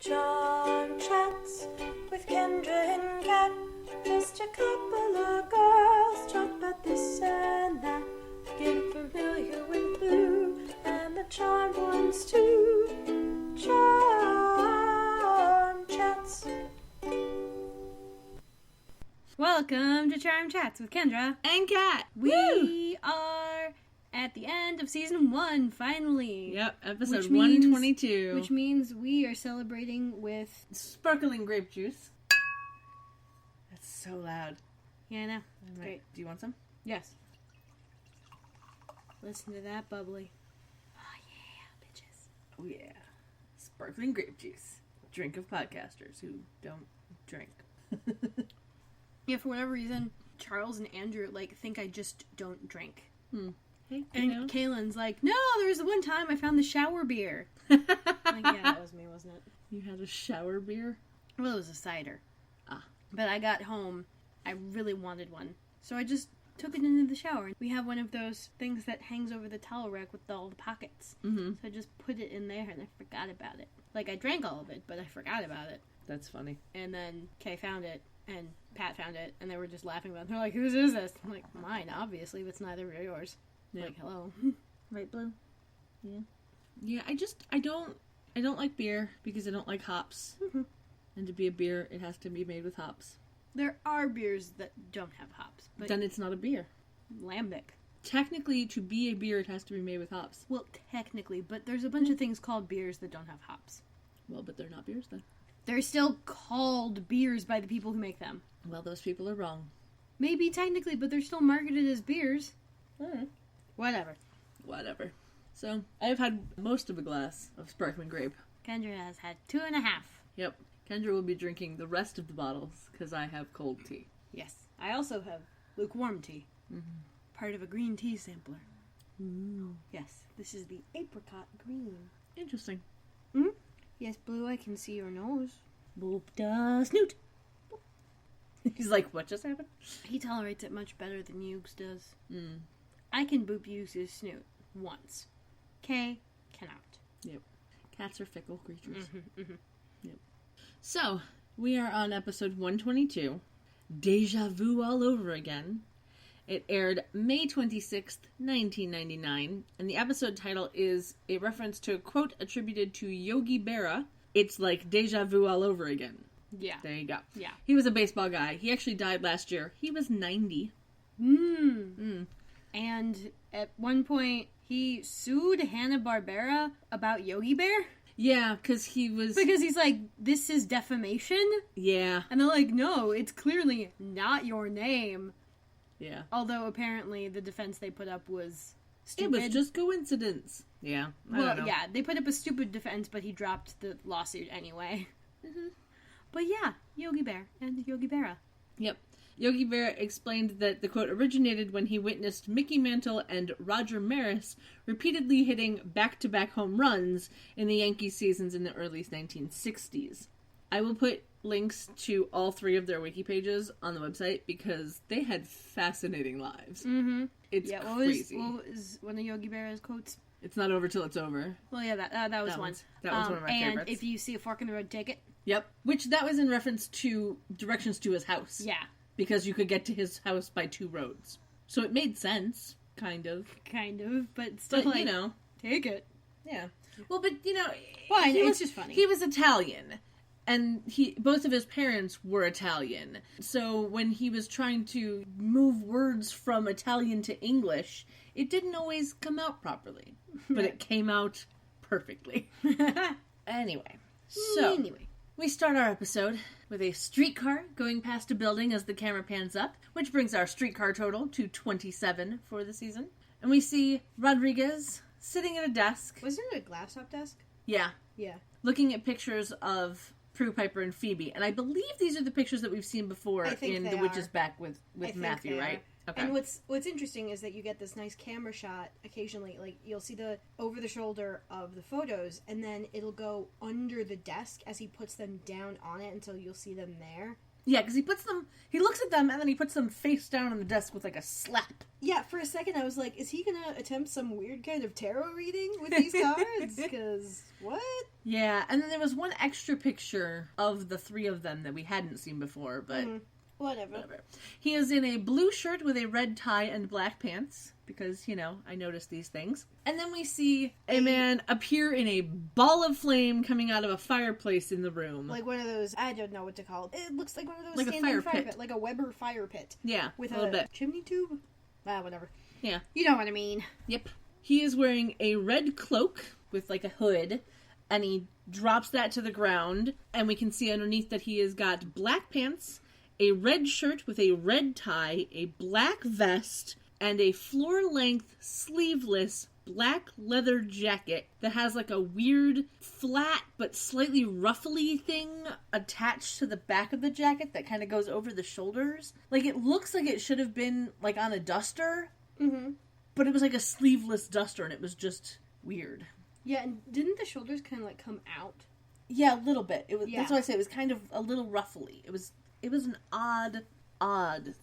Charm Chats with Kendra and Kat. Just a couple of girls talk about this and that. Get familiar with Blue and the charmed ones too. Charm Chats. Welcome to Charm Chats with Kendra and Kat. We are at the end of season 1, finally. Yep, episode 122. Which means we are celebrating with sparkling grape juice. That's so loud. Yeah, I know. It's great. Do you want some? Yes. Listen to that bubbly. Oh yeah, bitches. Oh yeah. Sparkling grape juice. Drink of podcasters who don't drink. Yeah, for whatever reason, Charles and Andrew, think I just don't drink. Hey, and Kaylin's like, no, there was the one time I found the shower beer. Yeah, that was me, wasn't it? You had a shower beer? Well, it was a cider. Ah. But I got home, I really wanted one. So I just took it into the shower. We have one of those things that hangs over the towel rack with all the pockets. Mm-hmm. So I just put it in there and I forgot about it. I drank all of it, but I forgot about it. That's funny. And then Kay found it. And Pat found it, and they were just laughing about it. They're like, whose is this? I'm like, mine, obviously, but it's neither of yours. Yeah. Hello. Right, Blue? Yeah. Yeah, I don't like beer because I don't like hops. Mm-hmm. And to be a beer, it has to be made with hops. There are beers that don't have hops. But then it's not a beer. Lambic. Technically, to be a beer, it has to be made with hops. Well, technically, but there's a bunch of things called beers that don't have hops. Well, but they're not beers then. They're still called beers by the people who make them. Well, those people are wrong. Maybe technically, but they're still marketed as beers. Whatever. So, I've had most of a glass of sparkling grape. Kendra has had 2.5. Yep. Kendra will be drinking the rest of the bottles, because I have cold tea. Yes. I also have lukewarm tea. Mm-hmm. Part of a green tea sampler. Ooh. Yes. This is the apricot green. Interesting. Hmm? Yes, Blue, I can see your nose. Boop da snoot. He's like, what just happened? He tolerates it much better than Yugs does. Mm. I can boop Yugs' snoot once. Kay cannot. Yep. Cats are fickle creatures. Mm-hmm, mm-hmm. Yep. So, we are on episode 122. Déjà vu all over again. It aired May 26th, 1999, and the episode title is a reference to a quote attributed to Yogi Berra. It's like Déjà vu all over again. Yeah. There you go. Yeah. He was a baseball guy. He actually died last year. He was 90. And at one point, he sued Hanna-Barbera about Yogi Bear? Yeah, because he's like, this is defamation? Yeah. And they're like, no, it's clearly not your name. Yeah. Although apparently the defense they put up was stupid. It was just coincidence. Yeah. I don't know. Yeah, they put up a stupid defense, but he dropped the lawsuit anyway. Mm-hmm. But yeah, Yogi Bear and Yogi Berra. Yep. Yogi Berra explained that the quote originated when he witnessed Mickey Mantle and Roger Maris repeatedly hitting back-to-back home runs in the Yankees seasons in the early 1960s. I will put links to all 3 of their wiki pages on the website because they had fascinating lives. Mm-hmm. It's crazy. What was one of Yogi Berra's quotes? It's not over till it's over. Well, yeah, that was one. That was one of my favorites. And if you see a fork in the road, take it. Yep. Which that was in reference to directions to his house. Yeah. Because you could get to his house by 2 roads. So it made sense, kind of. But still, take it. Yeah. Well, but, it's just funny. He was Italian. And both of his parents were Italian. So when he was trying to move words from Italian to English, it didn't always come out properly. But it came out perfectly. Anyway. We start our episode with a streetcar going past a building as the camera pans up, which brings our streetcar total to 27 for the season. And we see Rodriguez sitting at a desk. Wasn't it a glass top desk? Yeah. Yeah. Looking at pictures of Prue, Piper, and Phoebe. And I believe these are the pictures that we've seen before in The Witch's Back with Matthew, right? Okay. And what's interesting is that you get this nice camera shot occasionally. Like, you'll see the over the shoulder of the photos, and then it'll go under the desk as he puts them down on it until you'll see them there. Yeah, because he looks at them, and then he puts them face down on the desk with, like, a slap. Yeah, for a second I was like, is he gonna attempt some weird kind of tarot reading with these cards? Because, what? Yeah, and then there was one extra picture of the three of them that we hadn't seen before, but... Whatever. He is in a blue shirt with a red tie and black pants, because, I noticed these things. And then we see a man appear in a ball of flame coming out of a fireplace in the room. Like one of those, I don't know what to call it. It looks like one of those like standing a fire pit. like a Weber fire pit. Yeah, with a little bit. Chimney tube? Whatever. Yeah. You know what I mean. Yep. He is wearing a red cloak with, like, a hood, and he drops that to the ground, and we can see underneath that he has got black pants, a red shirt with a red tie, a black vest, and a floor-length, sleeveless, black leather jacket that has, like, a weird, flat, but slightly ruffly thing attached to the back of the jacket that kind of goes over the shoulders. Like, it looks like it should have been, like, on a duster, but it was, like, a sleeveless duster, and it was just weird. Yeah, and didn't the shoulders kind of, like, come out? Yeah, a little bit. It was. Yeah. That's why I say it was kind of a little ruffly. It was an odd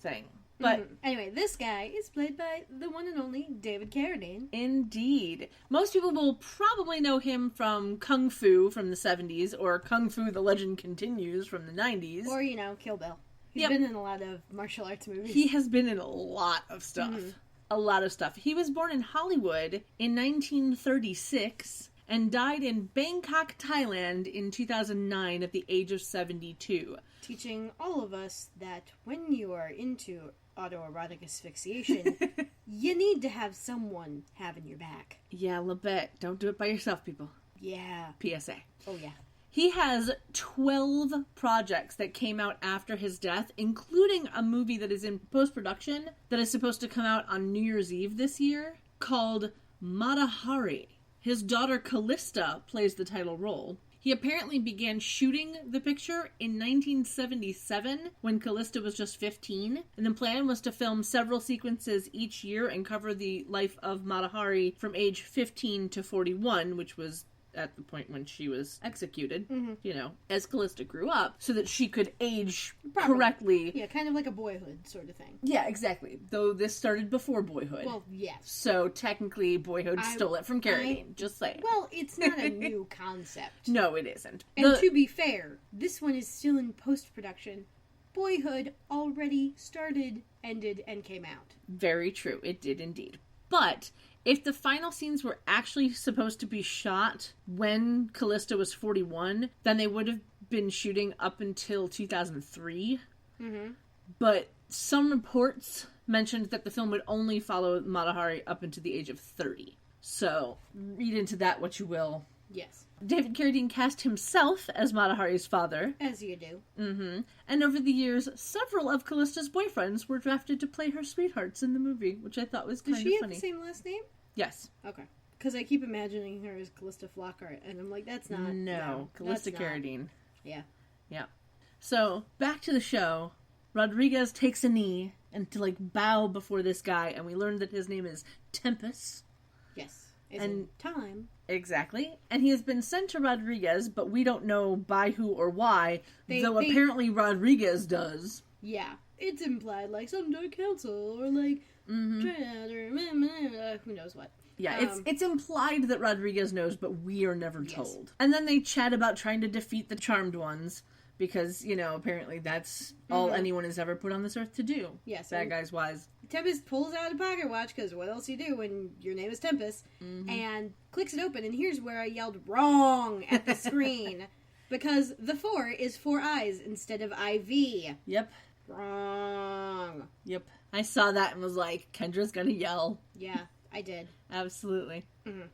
thing. But anyway, this guy is played by the one and only David Carradine. Indeed. Most people will probably know him from Kung Fu from the 70s, or Kung Fu The Legend Continues from the 90s. Or, Kill Bill. He's been in a lot of martial arts movies. He has been in a lot of stuff. A lot of stuff. He was born in Hollywood in 1936 and died in Bangkok, Thailand in 2009 at the age of 72. Teaching all of us that when you are into autoerotic asphyxiation, you need to have someone having your back. Yeah, a little bit. Don't do it by yourself, people. Yeah. PSA. Oh, yeah. He has 12 projects that came out after his death, including a movie that is in post-production that is supposed to come out on New Year's Eve this year called Mata Hari. His daughter Callista plays the title role. He apparently began shooting the picture in 1977 when Callista was just 15, and the plan was to film several sequences each year and cover the life of Mata Hari from age 15 to 41, which was at the point when she was executed, as Callista grew up, so that she could age correctly. Yeah, kind of like a Boyhood sort of thing. Yeah, exactly. Though this started before Boyhood. Well, yes. So technically Boyhood stole it from Carradine, just saying. Well, it's not a new concept. No, it isn't. And to be fair, this one is still in post-production. Boyhood already started, ended, and came out. Very true. It did indeed. But if the final scenes were actually supposed to be shot when Callista was 41, then they would have been shooting up until 2003. But some reports mentioned that the film would only follow Mata Hari up into the age of 30. So, read into that what you will. Yes. David Carradine cast himself as Mata Hari's father. As you do. And over the years, several of Callista's boyfriends were drafted to play her sweethearts in the movie, which I thought was kind of funny. Does she have the same last name? Yes. Okay. Because I keep imagining her as Callista Flockhart, and I'm like, that's not... No, Callista Carradine. Yeah. Yeah. So, back to the show. Rodriguez takes a knee and to, bow before this guy, and we learn that his name is Tempest. Yes. In time. Exactly. And he has been sent to Rodriguez, but we don't know by who or why, though apparently Rodriguez does. Yeah. It's implied, some dark council, or dread, or who knows what. Yeah, it's implied that Rodriguez knows, but we are never told. And then they chat about trying to defeat the Charmed Ones, because, apparently that's all anyone has ever put on this earth to do. Yes. Bad guys wise. Tempest pulls out a pocket watch, because what else you do when your name is Tempest, and clicks it open, and here's where I yelled wrong at the screen, because the 4 is 4 eyes instead of IV. Yep. Wrong. Yep. I saw that and was like, Kendra's gonna yell. Yeah, I did. Absolutely.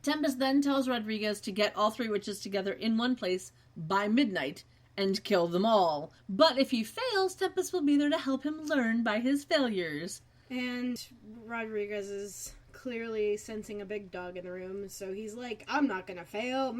Tempest then tells Rodriguez to get all 3 witches together in one place by midnight and kill them all. But if he fails, Tempest will be there to help him learn by his failures. And Rodriguez is clearly sensing a big dog in the room, so he's like, I'm not gonna fail.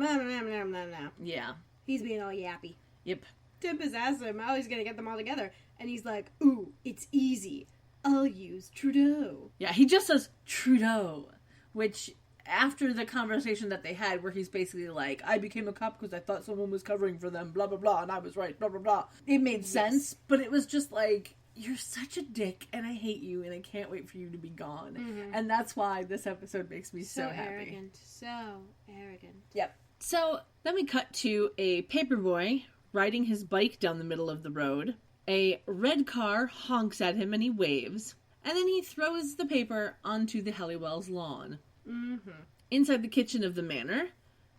Yeah. He's being all yappy. Yep. Tempest asks him how he's gonna get them all together, and he's like, ooh, it's easy. I'll use Trudeau. Yeah, he just says Trudeau, which after the conversation that they had where he's basically like, I became a cop because I thought someone was covering for them, blah, blah, blah, and I was right, blah, blah, blah. It made sense, but it was just like, you're such a dick, and I hate you, and I can't wait for you to be gone. Mm-hmm. And that's why this episode makes me so happy. Arrogant. So arrogant. Yep. So, then we cut to a paperboy riding his bike down the middle of the road. A red car honks at him and he waves. And then he throws the paper onto the Halliwell's lawn. Mm-hmm. Inside the kitchen of the manor,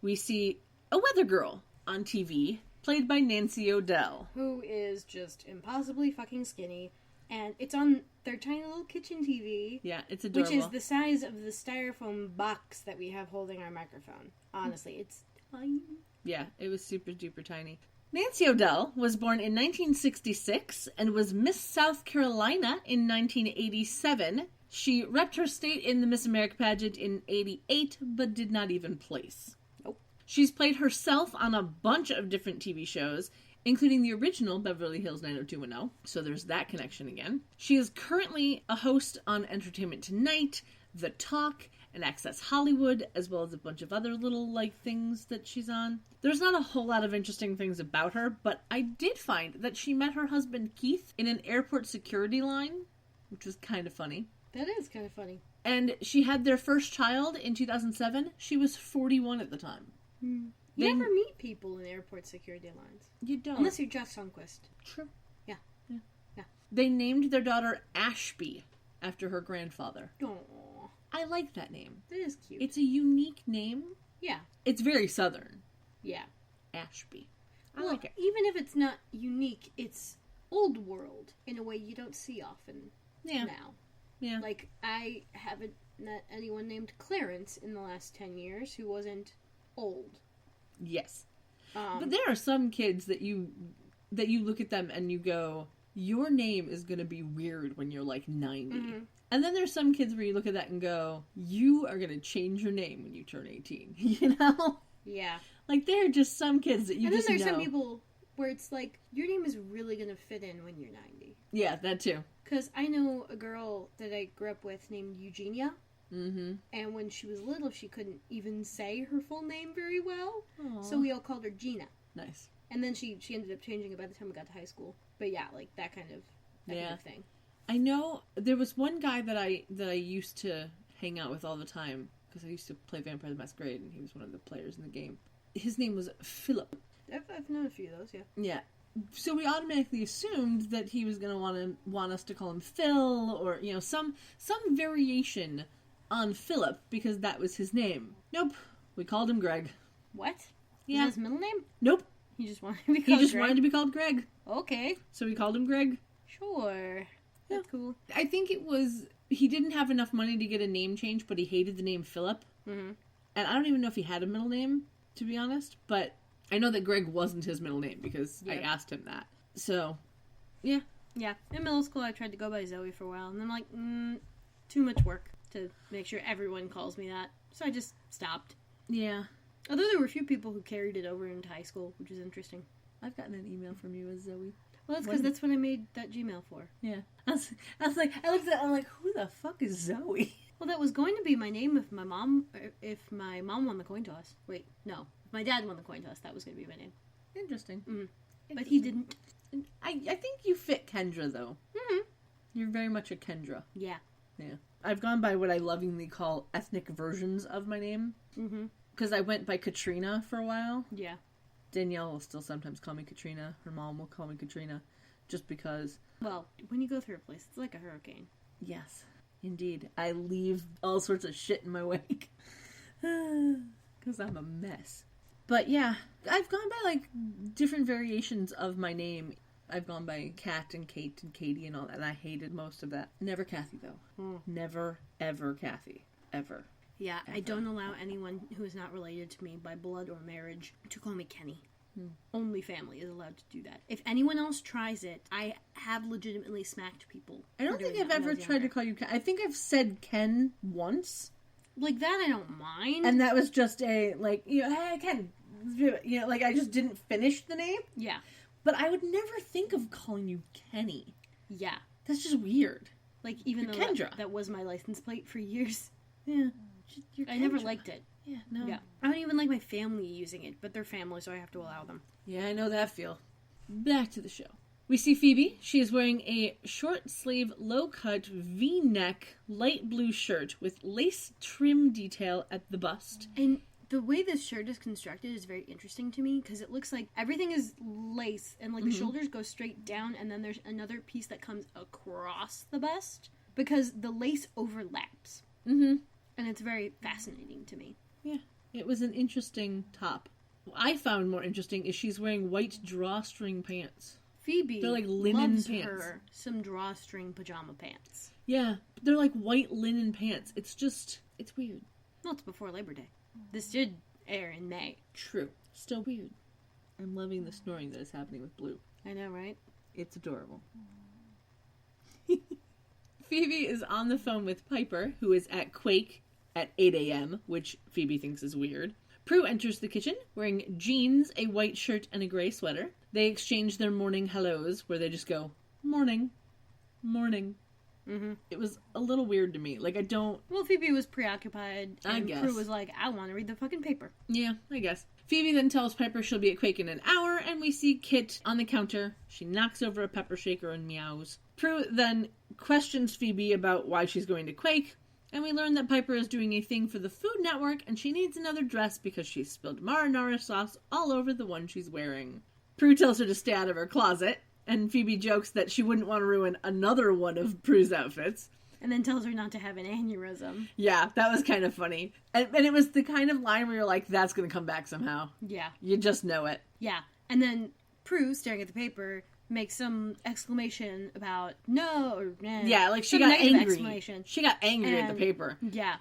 we see a weather girl on TV, played by Nancy O'Dell. Who is just impossibly fucking skinny. And it's on their tiny little kitchen TV. Yeah, it's adorable. Which is the size of the styrofoam box that we have holding our microphone. Honestly, it's tiny. Yeah, it was super duper tiny. Nancy O'Dell was born in 1966 and was Miss South Carolina in 1987. She repped her state in the Miss America pageant in 88, but did not even place. Nope. She's played herself on a bunch of different TV shows, including the original Beverly Hills 90210, so there's that connection again. She is currently a host on Entertainment Tonight, The Talk, and Access Hollywood, as well as a bunch of other little, things that she's on. There's not a whole lot of interesting things about her, but I did find that she met her husband Keith in an airport security line, which was kind of funny. That is kind of funny. And she had their first child in 2007. She was 41 at the time. You They- never meet people in airport security lines. You don't. Unless you're Jeff Sundquist. True. Yeah. They named their daughter Ashby after her grandfather. Aww. I like that name. That is cute. It's a unique name. Yeah. It's very southern. Yeah. Ashby. I Well, like it. even if it's not unique, it's old world in a way you don't see often Yeah. now. Yeah. Like, I haven't met anyone named Clarence in the last 10 years who wasn't old. Yes. But there are some kids that you look at them and you go, your name is going to be weird when you're 90. Mm-hmm. And then there's some kids where you look at that and go, you are going to change your name when you turn 18. You know? Yeah. There are just some kids that you And then just there's know. some people where it's like, your name is really going to fit in when you're 90. Yeah, that too. Because I know a girl that I grew up with named Eugenia. Mm-hmm. And when she was little, she couldn't even say her full name very well. Aww. So we all called her Gina. Nice. And then she ended up changing it by the time we got to high school. But yeah, that kind of thing. I know there was one guy that I used to hang out with all the time because I used to play Vampire the Masquerade and he was one of the players in the game. His name was Philip. I've known a few of those, yeah. Yeah. So we automatically assumed that he was going to want us to call him Phil or some variation on Philip because that was his name. Nope. We called him Greg. What? Yeah. Is that his middle name? Nope. He just wanted to be He called just Greg? wanted to be called Greg. Okay. So we called him Greg. Sure. That's cool. I think it was he didn't have enough money to get a name change, but he hated the name Philip. Mm-hmm. And I don't even know if he had a middle name, to be honest. But I know that Greg wasn't his middle name because I asked him that. So, yeah. Yeah. In middle school, I tried to go by Zoe for a while, and I'm like, too much work to make sure everyone calls me that. So I just stopped. Yeah. Although there were a few people who carried it over into high school, which is interesting. I've gotten an email from you as Zoe. Well, that's because that's what I made that Gmail for. Yeah. I was like, I looked at it, I'm like, who the fuck is Zoe? Well, that was going to be my name if my mom won the coin toss. Wait, no. If my dad won the coin toss, that was going to be my name. Interesting. But he didn't. I think you fit Kendra, though. Mm-hmm. You're very much a Kendra. Yeah. Yeah. I've gone by what I lovingly call ethnic versions of my name. Mm-hmm. Because I went by Katrina for a while. Yeah. Danielle will still sometimes call me Katrina. Her mom will call me Katrina. Just because. Well, when you go through a place, it's like a hurricane. Yes. Indeed. I leave all sorts of shit in my wake. Because I'm a mess. But yeah, I've gone by different variations of my name. I've gone by Kat and Kate and Katie and all that, and I hated most of that. Never Kathy, though. Never, ever Kathy. Ever. Yeah, I don't allow anyone who is not related to me by blood or marriage to call me Kenny. Only family is allowed to do that. If anyone else tries it, I have legitimately smacked people. I don't think I've ever tried to call you Ken. I think I've said Ken once. Like that, I don't mind. And that was just a, hey, Ken. I just didn't finish the name. Yeah. But I would never think of calling you Kenny. Yeah. That's just weird. Even You're though Kendra. that was my license plate for years. Yeah. You're I never Kendra. liked it. Yeah, no. Yeah. I don't even like my family using it, but they're family, so I have to allow them. Yeah, I know that feel. Back to the show. We see Phoebe. She is wearing a short-sleeve, low-cut, V-neck, light blue shirt with lace trim detail at the bust. And the way this shirt is constructed is very interesting to me because it looks like everything is lace and like the shoulders go straight down and then there's another piece that comes across the bust because the lace overlaps. Mm-hmm. And it's very fascinating to me. Yeah, it was an interesting top. What I found more interesting is she's wearing white drawstring pants. Phoebe They're like linen loves pants. her some drawstring pajama pants. Yeah, they're like white linen pants. It's weird. Well, it's before Labor Day. This did air in May. True. Still weird. I'm loving the snoring that is happening with Blue. I know, right? It's adorable. Phoebe is on the phone with Piper, who is at Quake at 8 a.m., which Phoebe thinks is weird. Prue enters the kitchen, wearing jeans, a white shirt, and a gray sweater. They exchange their morning hellos, where they just go, morning, morning. Mm-hmm. It was a little weird to me. Like, I don't... Well, Phoebe was preoccupied, I and guess. Prue was like, I want to read the fucking paper. Yeah, I guess. Phoebe then tells Piper she'll be at Quake in an hour, and we see Kit on the counter. She knocks over a pepper shaker and meows. Prue then questions Phoebe about why she's going to Quake, and we learn that Piper is doing a thing for the Food Network, and she needs another dress because she spilled marinara sauce all over the one she's wearing. Prue tells her to stay out of her closet, and Phoebe jokes that she wouldn't want to ruin another one of Prue's outfits. And then tells her not to have an aneurysm. Yeah, that was kind of funny. And it was the kind of line where you're like, that's going to come back somehow. Yeah. You just know it. Yeah. And then Prue, staring at the paper, makes some exclamation about no or nah. Yeah, like she Some got negative angry. exclamation. She got angry at the And- paper. Yeah.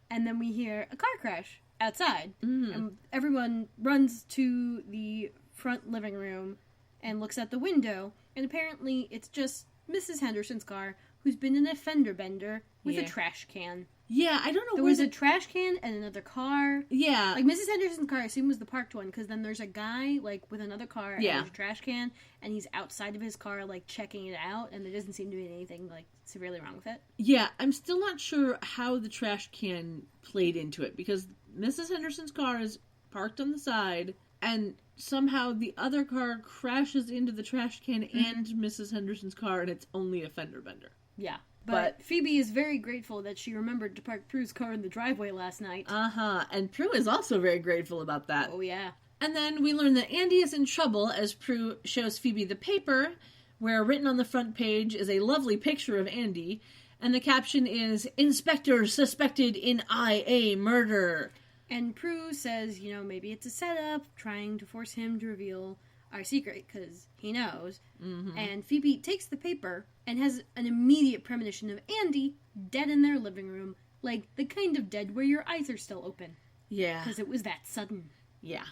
And then we hear a car crash outside. Mm. And everyone runs to the front living room and looks at the window. And apparently it's just Mrs. Henderson's car who's been in a fender bender with a Yeah. trash can. Yeah, I don't know There where was the... a trash can and another car. Yeah. Like, Mrs. Henderson's car, I assume, was the parked one, because then there's a guy, like, with another car, and Yeah. there's a trash can, and he's outside of his car, like, checking it out, and there doesn't seem to be anything, like, severely wrong with it. Yeah, I'm still not sure how the trash can played into it, because Mrs. Henderson's car is parked on the side, and somehow the other car crashes into the trash can and Mrs. Henderson's car, and it's only a fender bender. Yeah. But Phoebe is very grateful that she remembered to park Prue's car in the driveway last night. Uh-huh, and Prue is also very grateful about that. Oh, yeah. And then we learn that Andy is in trouble as Prue shows Phoebe the paper, where written on the front page is a lovely picture of Andy, and the caption is, Inspector suspected in IA murder. And Prue says, you know, maybe it's a setup, trying to force him to reveal our secret, because he knows. Mm-hmm. And Phoebe takes the paper and has an immediate premonition of Andy dead in their living room, like the kind of dead where your eyes are still open, Yeah. because it was that sudden. Yeah.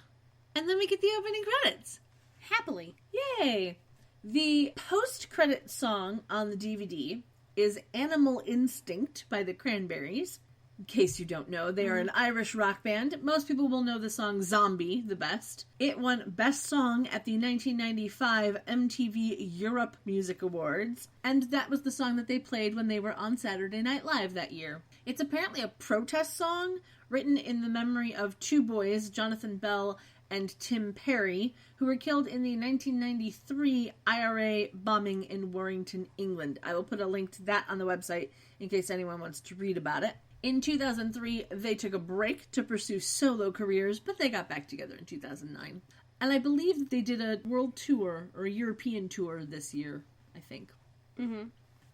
And then we get the opening credits. Happily. Yay! The post-credit song on the DVD is Animal Instinct by the Cranberries. In case you don't know, they are an Irish rock band. Most people will know the song Zombie the best. It won Best Song at the 1995 MTV Europe Music Awards, and that was the song that they played when they were on Saturday Night Live that year. It's apparently a protest song written in the memory of two boys, Jonathan Bell and Tim Perry, who were killed in the 1993 IRA bombing in Warrington, England. I will put a link to that on the website in case anyone wants to read about it. In 2003, they took a break to pursue solo careers, but they got back together in 2009. And I believe that they did a world tour, or a European tour this year, I think. Mm-hmm.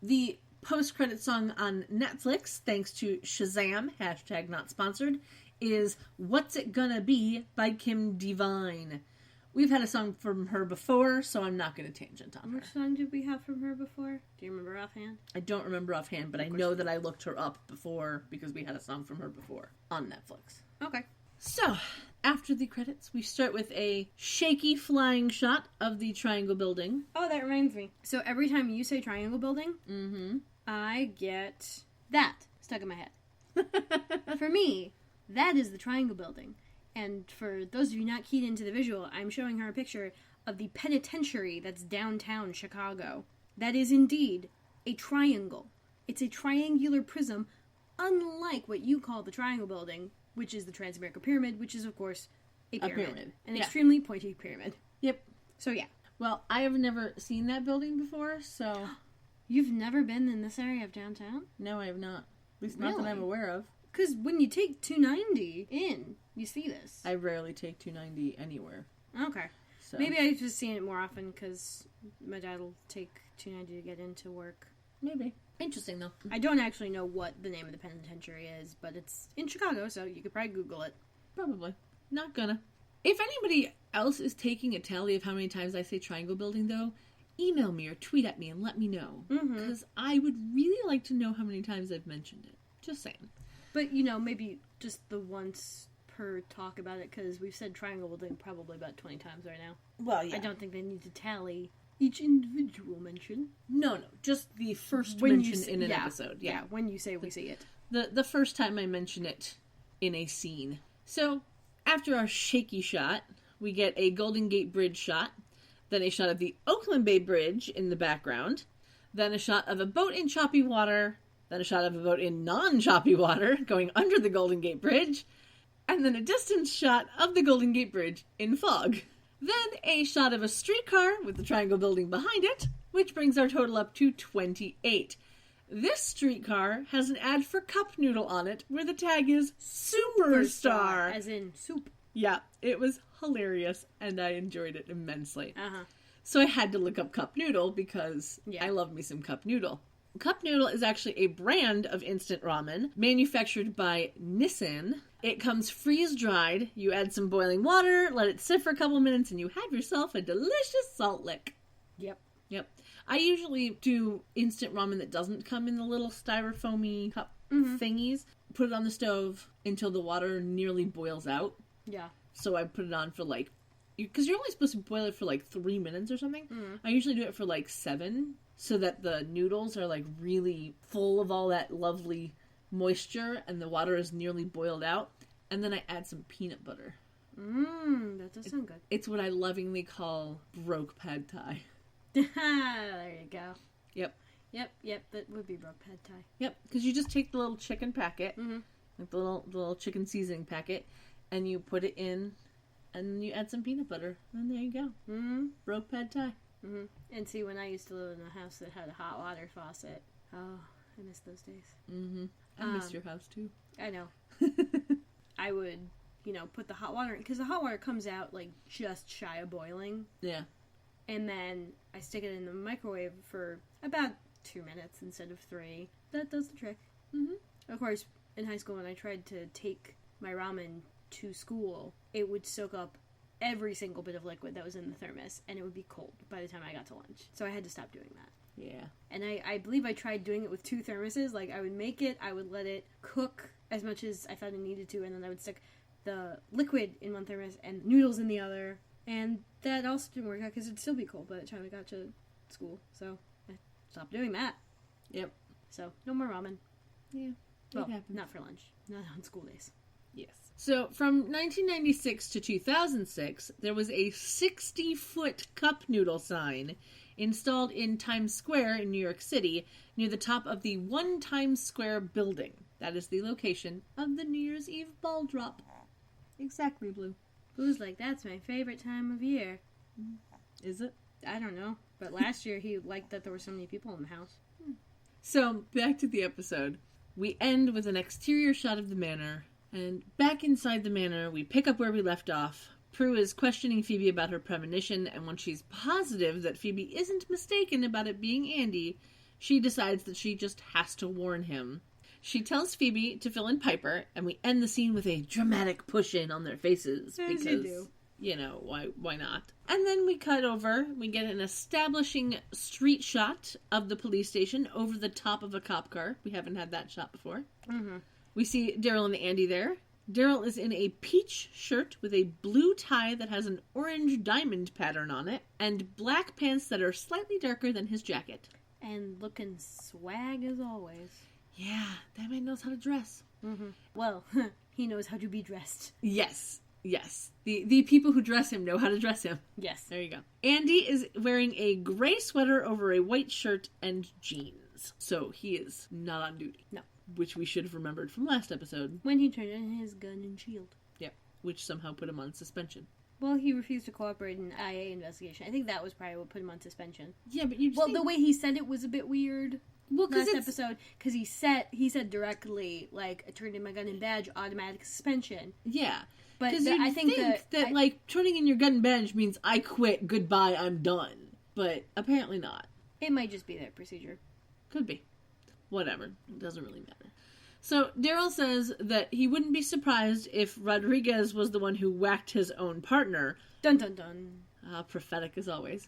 The post-credit song on Netflix, thanks to Shazam, hashtag not sponsored, is What's It Gonna Be by Kim Devine. We've had a song from her before, so I'm not going to tangent on her. Which song did we have from her before? Do you remember offhand? I don't remember offhand, but I know that I looked her up before because we had a song from her before on Netflix. Okay. So, after the credits, we start with a shaky flying shot of the Triangle Building. Oh, that reminds me. So every time you say triangle building, I get that stuck in my head. For me, that is the triangle building. And for those of you not keyed into the visual, I'm showing her a picture of the penitentiary that's downtown Chicago. That is indeed a triangle. It's a triangular prism unlike what you call the triangle building, which is the Transamerica Pyramid, which is, of course, a pyramid. An extremely pointy pyramid. Yep. So, yeah. Well, I have never seen that building before, so... You've never been in this area of downtown? No, I have not. At least not that I'm aware of. Because when you take 290 in, you see this. I rarely take 290 anywhere. Okay. So. Maybe I've just seen it more often because my dad will take 290 to get into work. Maybe. Interesting, though. I don't actually know what the name of the penitentiary is, but it's in Chicago, so you could probably Google it. Probably. Not gonna. If anybody else is taking a tally of how many times I say triangle building, though, email me or tweet at me and let me know. Because I would really like to know how many times I've mentioned it. Just saying. But, you know, maybe just the once per talk about it, because we've said triangle building probably about 20 times right now. Well, yeah. I don't think they need to tally each individual mention. No. Just the first mention in an episode. Yeah. When you say we see it. The first time I mention it in a scene. So, after our shaky shot, we get a Golden Gate Bridge shot, then a shot of the Oakland Bay Bridge in the background, then a shot of a boat in choppy water, then a shot of a boat in non-choppy water going under the Golden Gate Bridge, and then a distance shot of the Golden Gate Bridge in fog. Then a shot of a streetcar with the triangle building behind it, which brings our total up to 28. This streetcar has an ad for Cup Noodle on it, where the tag is Superstar. As in soup. Yeah, it was hilarious, and I enjoyed it immensely. Uh-huh. So I had to look up Cup Noodle, because I love me some Cup Noodle. Cup Noodle is actually a brand of instant ramen manufactured by Nissin. It comes freeze-dried. You add some boiling water, let it sit for a couple minutes, and you have yourself a delicious salt lick. Yep. I usually do instant ramen that doesn't come in the little styrofoamy cup thingies. Put it on the stove until the water nearly boils out. Yeah. So I put it on for because you're only supposed to boil it for 3 minutes or something. I usually do it for 7, so that the noodles are really full of all that lovely moisture and the water is nearly boiled out. And then I add some peanut butter. That does sound good. It's what I lovingly call broke pad thai. There you go. Yep. That would be broke pad thai. Yep, because you just take the little chicken packet, the little chicken seasoning packet, and you put it in, and you add some peanut butter, and there you go. Broke pad thai. And see, when I used to live in a house that had a hot water faucet, oh, I miss those days. I miss your house too. I know. I would, put the hot water in, because the hot water comes out just shy of boiling. Yeah. And then I stick it in the microwave for about 2 minutes instead of 3. That does the trick. Of course, in high school, when I tried to take my ramen to school, it would soak up every single bit of liquid that was in the thermos, and it would be cold by the time I got to lunch. So I had to stop doing that. Yeah. And I believe I tried doing it with 2 thermoses. I would make it, I would let it cook as much as I thought it needed to, and then I would stick the liquid in one thermos and noodles in the other. And that also didn't work out because it'd still be cold by the time I got to school. So I stopped doing that. Yep. So no more ramen. Yeah. Well, not for lunch. Not on school days. Yes. So from 1996 to 2006, there was a 60-foot cup noodle sign installed in Times Square in New York City near the top of the One Times Square building. That is the location of the New Year's Eve ball drop. Exactly, Blue. Blue's that's my favorite time of year. Is it? I don't know. But last year he liked that there were so many people in the house. So, back to the episode. We end with an exterior shot of the manor, and back inside the manor, we pick up where we left off. Prue is questioning Phoebe about her premonition, and when she's positive that Phoebe isn't mistaken about it being Andy, she decides that she just has to warn him. She tells Phoebe to fill in Piper, and we end the scene with a dramatic push-in on their faces. As because, you do. Why not? And then we cut over. We get an establishing street shot of the police station over the top of a cop car. We haven't had that shot before. We see Daryl and Andy there. Daryl is in a peach shirt with a blue tie that has an orange diamond pattern on it, and black pants that are slightly darker than his jacket. And looking swag as always. Yeah, that man knows how to dress. Well, he knows how to be dressed. Yes. The people who dress him know how to dress him. Yes. There you go. Andy is wearing a gray sweater over a white shirt and jeans. So he is not on duty. No. which we should have remembered from last episode. When he turned in his gun and shield. Yep, which somehow put him on suspension. Well, he refused to cooperate in an IA investigation. I think that was probably what put him on suspension. Yeah, but you the way he said it was a bit weird. Well, last episode, because he said directly, like, I turned in my gun and badge, automatic suspension. Yeah. But I think that like, turning in your gun and badge means I quit, goodbye, I'm done. But apparently not. It might just be that procedure. Could be. Whatever. It doesn't really matter. So, Daryl says that he wouldn't be surprised if Rodriguez was the one who whacked his own partner. Dun dun dun. Prophetic as always.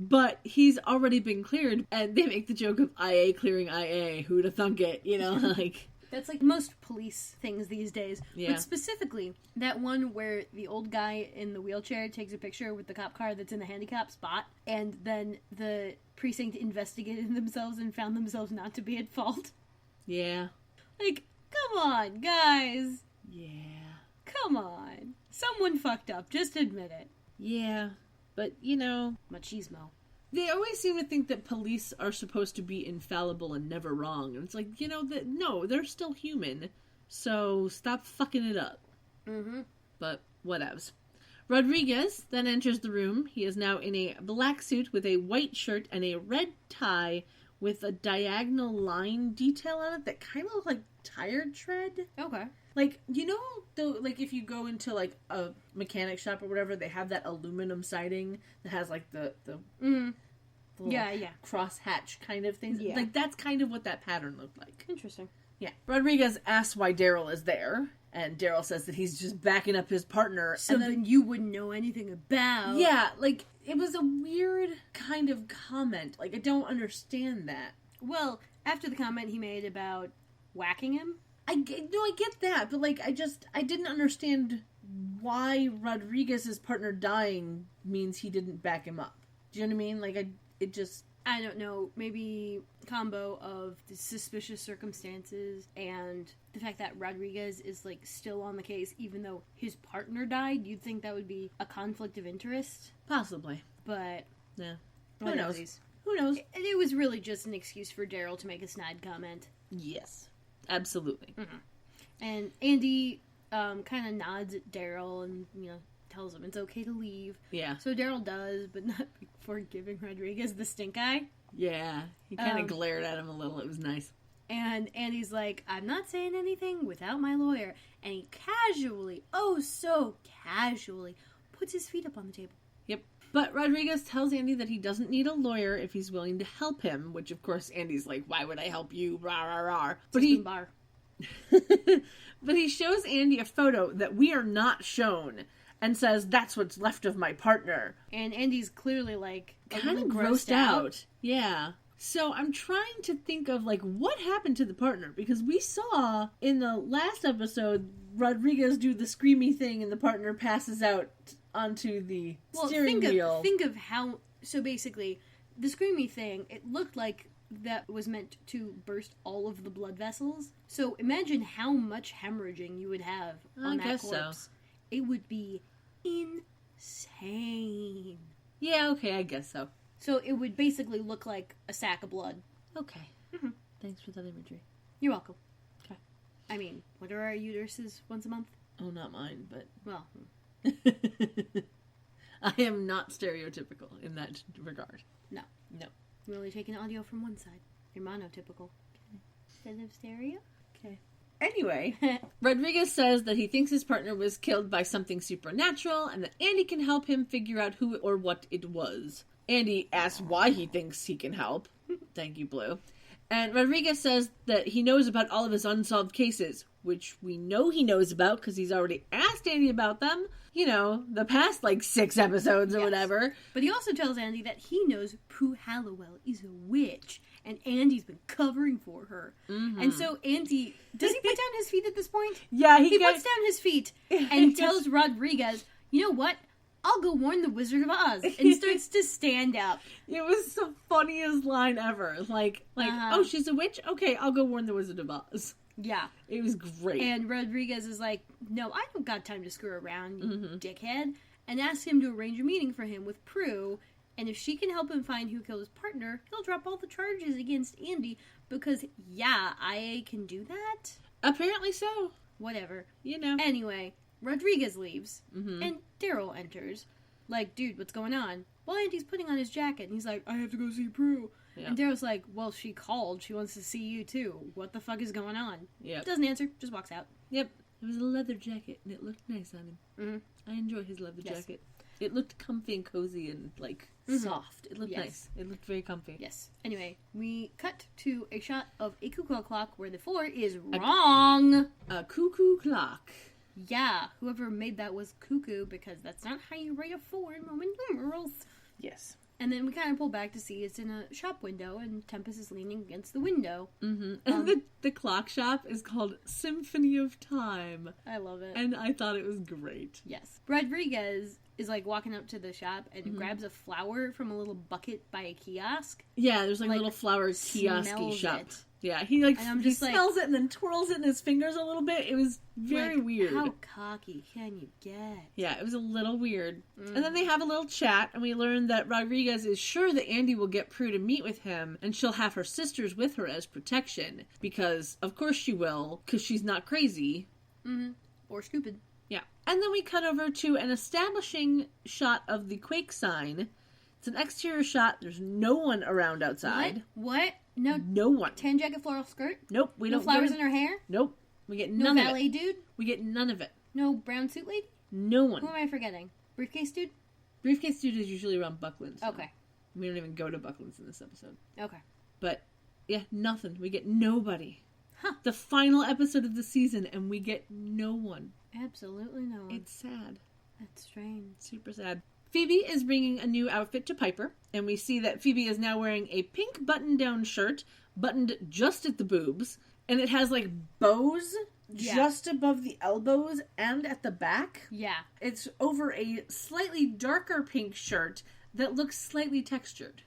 But he's already been cleared, and they make the joke of IA clearing IA, who to thunk it, you know, like... That's like most police things these days. Yeah. But specifically, that one where the old guy in the wheelchair takes a picture with the cop car that's in the handicap spot, and then the precinct investigated themselves and found themselves not to be at fault. Yeah. Like, come on, guys. Yeah. Come on. Someone fucked up. Just admit it. Yeah. But, you know... Machismo. They always seem to think that police are supposed to be infallible and never wrong. And it's like, you know, no, they're still human. So stop fucking it up. Mm-hmm. But whatevs. Rodriguez then enters the room. He is now in a black suit with a white shirt and a red tie with a diagonal line detail on it that kind of looks like tire tread. Okay. Like, you know, like if you go into like a mechanic shop or whatever, they have that aluminum siding that has like the yeah cross hatch kind of things. Yeah. Like that's kind of what that pattern looked like. Interesting. Yeah. Rodriguez asks why Daryl is there, and Daryl says that he's just backing up his partner. So and then you wouldn't know anything about. Yeah, like it was a weird kind of comment. Like I don't understand that. Well, after the comment he made about whacking him. I get that, but like I didn't understand why Rodriguez's partner dying means he didn't back him up. Do you know what I mean? Like I don't know, maybe combo of the suspicious circumstances and the fact that Rodriguez is like still on the case even though his partner died. You'd think that would be a conflict of interest, possibly. But yeah, who knows? Who knows? It was really just an excuse for Daryl to make a snide comment. Yes. Absolutely. Mm-hmm. And Andy kind of nods at Daryl and, you know, tells him it's okay to leave. Yeah. So Daryl does, but not before giving Rodriguez the stink eye. Yeah. He kind of glared at him a little. It was nice. And Andy's like, I'm not saying anything without my lawyer. And he casually, oh so casually, puts his feet up on the table. Yep. But Rodriguez tells Andy that he doesn't need a lawyer if he's willing to help him, which of course Andy's like, why would I help you? Rah, rah, rah. But he shows Andy a photo that we are not shown and says, that's what's left of my partner. And Andy's clearly like kind of grossed out. Yeah. So I'm trying to think of like what happened to the partner, because we saw in the last episode Rodriguez do the screamy thing and the partner passes out onto the steering wheel. Think of how... So basically, the screamy thing, it looked like that was meant to burst all of the blood vessels. So imagine how much hemorrhaging you would have on that corpse. So. It would be insane. Yeah, okay, I guess so. So it would basically look like a sack of blood. Okay. Mm-hmm. Thanks for that imagery. You're welcome. Okay. I mean, what are our uteruses once a month? Oh, not mine, but... Well... I am not stereotypical in that regard. No. We're only taking audio from one side. You're monotypical. Okay. Instead of stereo? Okay. Anyway, Rodriguez says that he thinks his partner was killed by something supernatural and that Andy can help him figure out who or what it was. Andy asks why he thinks he can help. Thank you, Blue. And Rodriguez says that he knows about all of his unsolved cases, which we know he knows about because he's already asked Andy about them. You know, the past, 6 episodes or whatever. But he also tells Andy that he knows Prue Halliwell is a witch, and Andy's been covering for her. Mm-hmm. And so Andy... Does he put down his feet at this point? Yeah, he puts down his feet and tells Rodriguez, you know what? I'll go warn the Wizard of Oz, and starts to stand up. It was the funniest line ever. Oh, she's a witch? Okay, I'll go warn the Wizard of Oz. Yeah. It was great. And Rodriguez is like, no, I don't got time to screw around, you dickhead. And asks him to arrange a meeting for him with Prue And if she can help him find who killed his partner, he'll drop all the charges against Andy because, yeah, IA can do that? Apparently so. Whatever. You know. Anyway, Rodriguez leaves, and Daryl enters. Like, dude, what's going on? Well, Andy's putting on his jacket, and he's like, I have to go see Prue. Yeah. And Daryl's like, well, she called. She wants to see you, too. What the fuck is going on? Yep. Doesn't answer. Just walks out. Yep. It was a leather jacket, and it looked nice on him. Mm-hmm. I enjoy his leather jacket. It looked comfy and cozy and, like, soft. It looked nice. It looked very comfy. Yes. Anyway, we cut to a shot of a cuckoo clock where the 4 is wrong. A cuckoo clock. Yeah, whoever made that was cuckoo, because that's not how you write a 4 in Roman numerals. Yes. And then we kind of pull back to see it's in a shop window, and Tempest is leaning against the window. Mm-hmm. And the clock shop is called Symphony of Time. I love it. And I thought it was great. Yes. Rodriguez is, like, walking up to the shop and grabs a flower from a little bucket by a kiosk. Yeah, there's, like a little flower kiosk-y shop. It. Yeah, he smells it and then twirls it in his fingers a little bit. It was very weird. How cocky can you get? Yeah, it was a little weird. And then they have a little chat, and we learn that Rodriguez is sure that Andy will get Prue to meet with him, and she'll have her sisters with her as protection. Because, of course she will, because she's not crazy. Mm-hmm. Or stupid. Yeah. And then we cut over to an establishing shot of the Quake sign. It's an exterior shot. There's no one around outside. What? No one. Tan jacket floral skirt? Nope. We don't. No flowers in her hair? Nope. We get none of it. No valet dude? We get none of it. No brown suit lady? No one. Who am I forgetting? Briefcase dude? Briefcase dude is usually around Buckland's. Okay. We don't even go to Buckland's in this episode. Okay. But, yeah, nothing. We get nobody. Huh. The final episode of the season, and we get no one. Absolutely no one. It's sad. That's strange. Super sad. Phoebe is bringing a new outfit to Piper, and we see that Phoebe is now wearing a pink button-down shirt, buttoned just at the boobs, and it has, like, bows just above the elbows and at the back. Yeah. It's over a slightly darker pink shirt that looks slightly textured,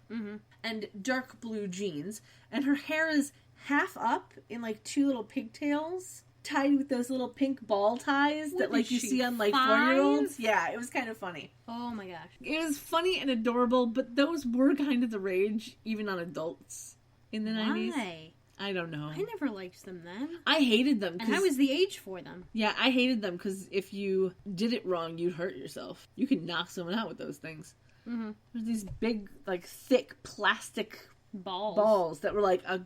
and dark blue jeans, and her hair is half up in, like, 2 little pigtails, tied with those little pink ball ties that, like, you see on, like, 4-year-olds. Yeah, it was kind of funny. Oh, my gosh. It was funny and adorable, but those were kind of the rage, even on adults in the 90s. Why? I don't know. I never liked them then. I hated them. And I was the age for them. Yeah, I hated them, because if you did it wrong, you'd hurt yourself. You could knock someone out with those things. Mm-hmm. There's these big, like, thick plastic balls that were, like, a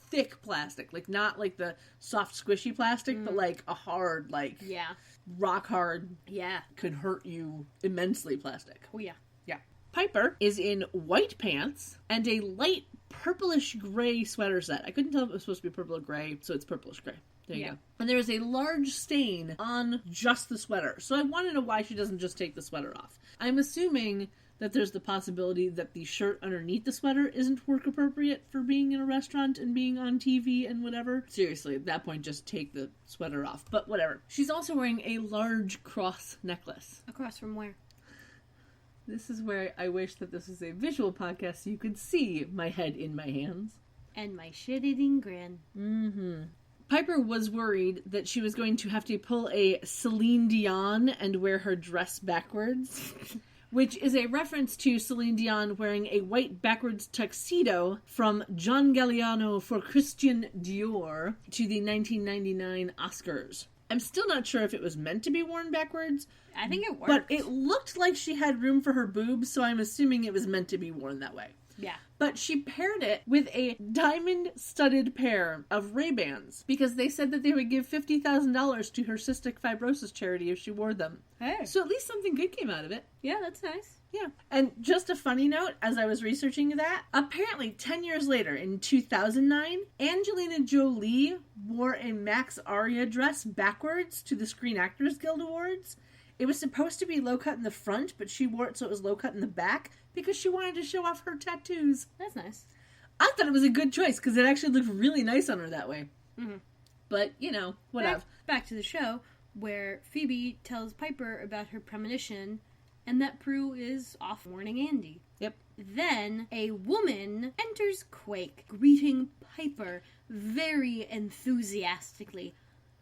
thick plastic, like not like the soft squishy plastic, but like a hard, like rock hard, could hurt you immensely plastic. Oh yeah. Piper is in white pants and a light purplish gray sweater set. I couldn't tell if it was supposed to be purple or gray, so it's purplish gray. There you go. And there is a large stain on just the sweater, so I want to know why she doesn't just take the sweater off. I'm assuming that there's the possibility that the shirt underneath the sweater isn't work appropriate for being in a restaurant and being on TV and whatever. Seriously, at that point, just take the sweater off. But whatever. She's also wearing a large cross necklace. A cross from where? This is where I wish that this was a visual podcast so you could see my head in my hands. And my shit-eating grin. Mm-hmm. Piper was worried that she was going to have to pull a Celine Dion and wear her dress backwards. Which is a reference to Celine Dion wearing a white backwards tuxedo from John Galliano for Christian Dior to the 1999 Oscars. I'm still not sure if it was meant to be worn backwards. I think it worked. But it looked like she had room for her boobs, so I'm assuming it was meant to be worn that way. Yeah. But she paired it with a diamond-studded pair of Ray-Bans because they said that they would give $50,000 to her cystic fibrosis charity if she wore them. Hey. So at least something good came out of it. Yeah, that's nice. Yeah. And just a funny note, as I was researching that, apparently 10 years later, in 2009, Angelina Jolie wore a Max Aria dress backwards to the Screen Actors Guild Awards. It was supposed to be low-cut in the front, but she wore it so it was low-cut in the back because she wanted to show off her tattoos. That's nice. I thought it was a good choice because it actually looked really nice on her that way. Mm-hmm. But, you know, whatever. Back to the show, where Phoebe tells Piper about her premonition and that Prue is off warning Andy. Yep. Then a woman enters Quake, greeting Piper very enthusiastically.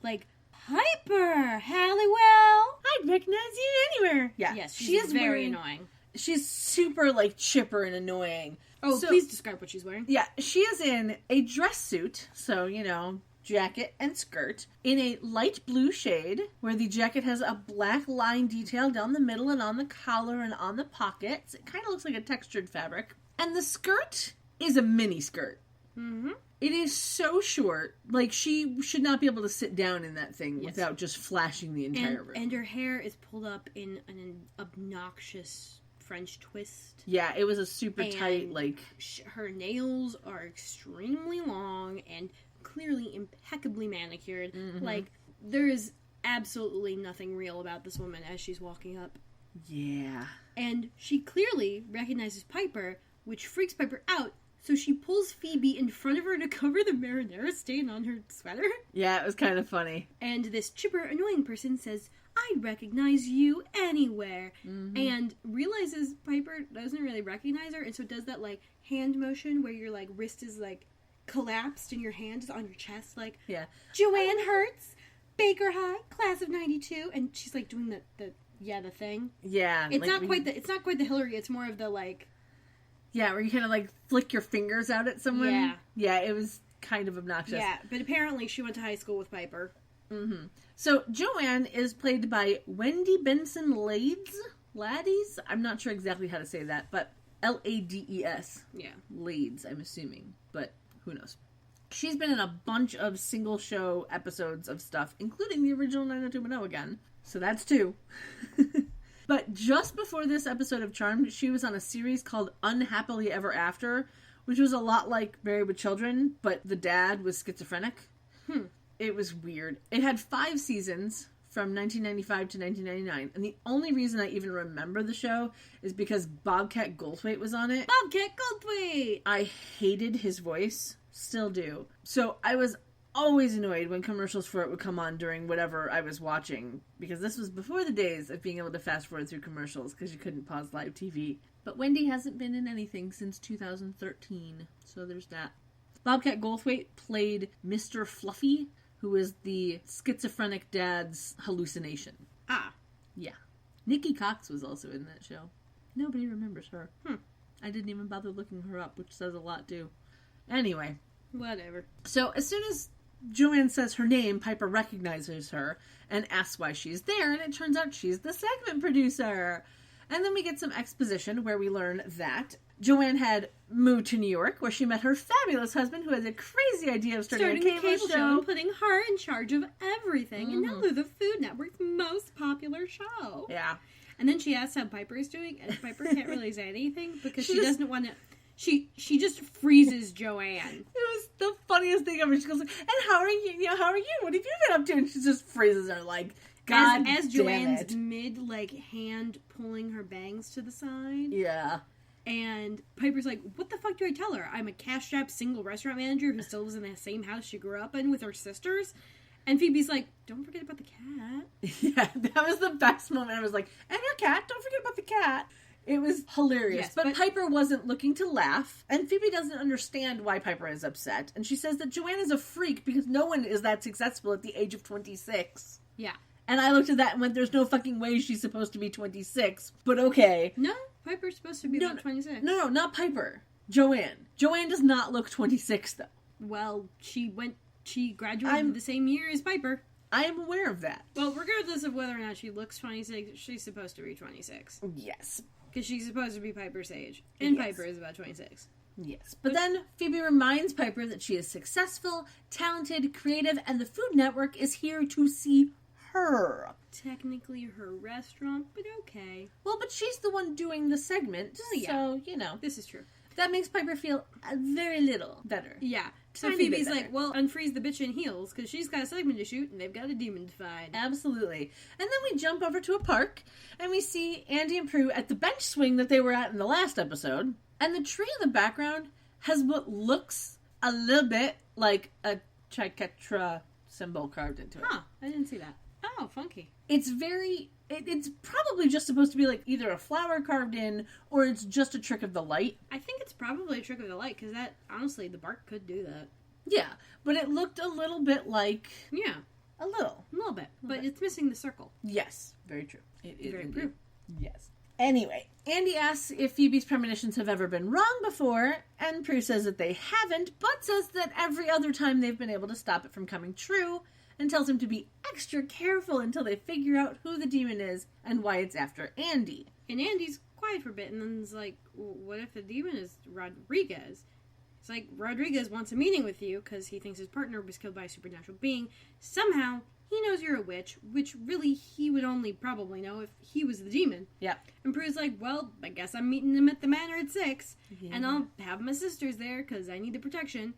Like, Piper! Halliwell! I'd recognize you anywhere! Yeah. Yes, she's very annoying. She's super, like, chipper and annoying. Oh, So- please describe what she's wearing. Yeah, she is in a dress suit, so, you know, jacket and skirt, in a light blue shade, where the jacket has a black line detail down the middle and on the collar and on the pockets. It kind of looks like a textured fabric. And the skirt is a mini skirt. Mm-hmm. It is so short. Like, she should not be able to sit down in that thing Yes. without just flashing the entire room. And her hair is pulled up in an obnoxious French twist. Yeah, it was a super tight, And like... Her nails are extremely long and clearly impeccably manicured. Mm-hmm. Like, there is absolutely nothing real about this woman as she's walking up. Yeah. And she clearly recognizes Piper, which freaks Piper out, so she pulls Phoebe in front of her to cover the marinara stain on her sweater. Yeah, it was kind of funny. And this chipper, annoying person says, "I recognize you anywhere," and realizes Piper doesn't really recognize her, and so does that, like, hand motion where your, like, wrist is, like, collapsed and your hand is on your chest, like, Yeah. Joanne Hertz, Baker High, class of '92, and she's, like, doing the thing. Yeah. It's like, not quite the Hillary, it's more of the, like... Yeah, where you kind of, like, flick your fingers out at someone. Yeah. Yeah, it was kind of obnoxious. Yeah, but apparently she went to high school with Piper. Mm-hmm. So, Joanne is played by Wendy Benson Lades? I'm not sure exactly how to say that, but Lades. Yeah. Lades, I'm assuming, but who knows. She's been in a bunch of single show episodes of stuff, including the original 90210 again. So that's 2. But just before this episode of Charmed, she was on a series called Unhappily Ever After, which was a lot like Married with Children, but the dad was schizophrenic. It was weird. It had 5 seasons from 1995 to 1999, and the only reason I even remember the show is because Bobcat Goldthwait was on it. Bobcat Goldthwait! I hated his voice. Still do. So I was always annoyed when commercials for it would come on during whatever I was watching, because this was before the days of being able to fast forward through commercials because you couldn't pause live TV. But Wendy hasn't been in anything since 2013, so there's that. Bobcat Goldthwait played Mr. Fluffy, who is the schizophrenic dad's hallucination. Ah. Yeah. Nikki Cox was also in that show. Nobody remembers her. I didn't even bother looking her up, which says a lot too. Anyway. Whatever. So as soon as Joanne says her name, Piper recognizes her and asks why she's there, and it turns out she's the segment producer. And then we get some exposition where we learn that Joanne had moved to New York, where she met her fabulous husband, who has a crazy idea of starting a cable show. And putting her in charge of everything, and now they're the Food Network's most popular show. Yeah. And then she asks how Piper is doing, and Piper can't really say anything because she just- doesn't want to. She just freezes Joanne. It was the funniest thing ever. She goes like, "And how are you? How are you? What have you been up to?" And she just freezes her like, "God as damn Joanne's it." mid hand pulling her bangs to the side. Yeah. And Piper's like, "What the fuck do I tell her? I'm a cash-strapped single restaurant manager who still lives in the same house she grew up in with her sisters." And Phoebe's like, "Don't forget about the cat." Yeah, that was the best moment. I was like, "And your cat? Don't forget about the cat." It was hilarious. Yes, but but Piper wasn't looking to laugh. And Phoebe doesn't understand why Piper is upset. And she says that Joanne is a freak because no one is that successful at the age of 26. Yeah. And I looked at that and went, there's no fucking way she's supposed to be 26. But okay. No, Piper's supposed to be about 26. No, not Piper. Joanne. Joanne does not look 26, though. Well, she graduated the same year as Piper. I am aware of that. Well, regardless of whether or not she looks 26, she's supposed to be 26. Yes. Because she's supposed to be Piper's age. And Yes. Piper is about 26. Yes. But then Phoebe reminds Piper that she is successful, talented, creative, and the Food Network is here to see her. Technically her restaurant, but okay. Well, but she's the one doing the segment, yeah. so, you know. This is true. That makes Piper feel a very little better. Yeah. So Tiny bit Phoebe's better. like, well, unfreeze the bitch in heels, because she's got a segment to shoot, and they've got a demon to find. Absolutely. And then we jump over to a park, and we see Andy and Prue at the bench swing that they were at in the last episode. And the tree in the background has what looks a little bit like a Chiketra symbol carved into it. Huh. I didn't see that. Oh, funky. It's very... It's probably just supposed to be like either a flower carved in, or it's just a trick of the light. I think it's probably a trick of the light, because that, honestly, the bark could do that. Yeah, but it looked a little bit like... Yeah. A little. A little bit. But bit. it's missing the circle. Yes, very true. It is Very indeed. true. Yes. Anyway, Andy asks if Phoebe's premonitions have ever been wrong before, and Prue says that they haven't, but says that every other time they've been able to stop it from coming true, and tells him to be extra careful until they figure out who the demon is and why it's after Andy. And Andy's quiet for a bit, and then is like, what if the demon is Rodriguez? It's like, Rodriguez wants a meeting with you because he thinks his partner was killed by a supernatural being. Somehow, he knows you're a witch, which really he would only probably know if he was the demon. Yep. And Prue's like, well, I guess I'm meeting him at the manor at 6, Yeah. and I'll have my sisters there because I need the protection.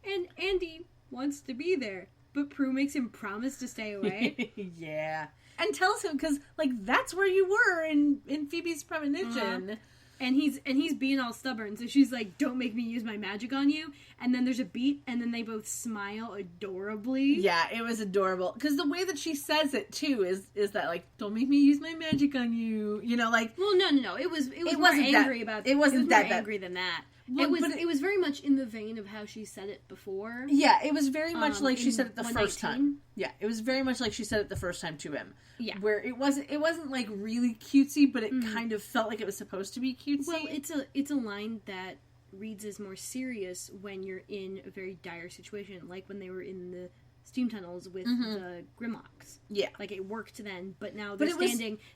And Andy wants to be there, but Prue makes him promise to stay away. Yeah. And tells him, because, like, that's where you were in Phoebe's premonition. Uh-huh. And he's being all stubborn, so she's like, don't make me use my magic on you. And then there's a beat, and then they both smile adorably. Yeah, it was adorable. Because the way that she says it, too, is that, like, don't make me use my magic on you. You know, like... Well, no. It was more wasn't angry that, about... It wasn't more that angry than that. Well, It was very much in the vein of how she said it before. Yeah, it was very much like she in said it the first 119. time. Yeah, it was very much like she said it the first time to him. Yeah. Where it wasn't like really cutesy, but it kind of felt like it was supposed to be cutesy. Well, it's a line that reads as more serious when you're in a very dire situation, like when they were in the steam tunnels with the Grimlocks. Yeah. Like, it worked then, but now But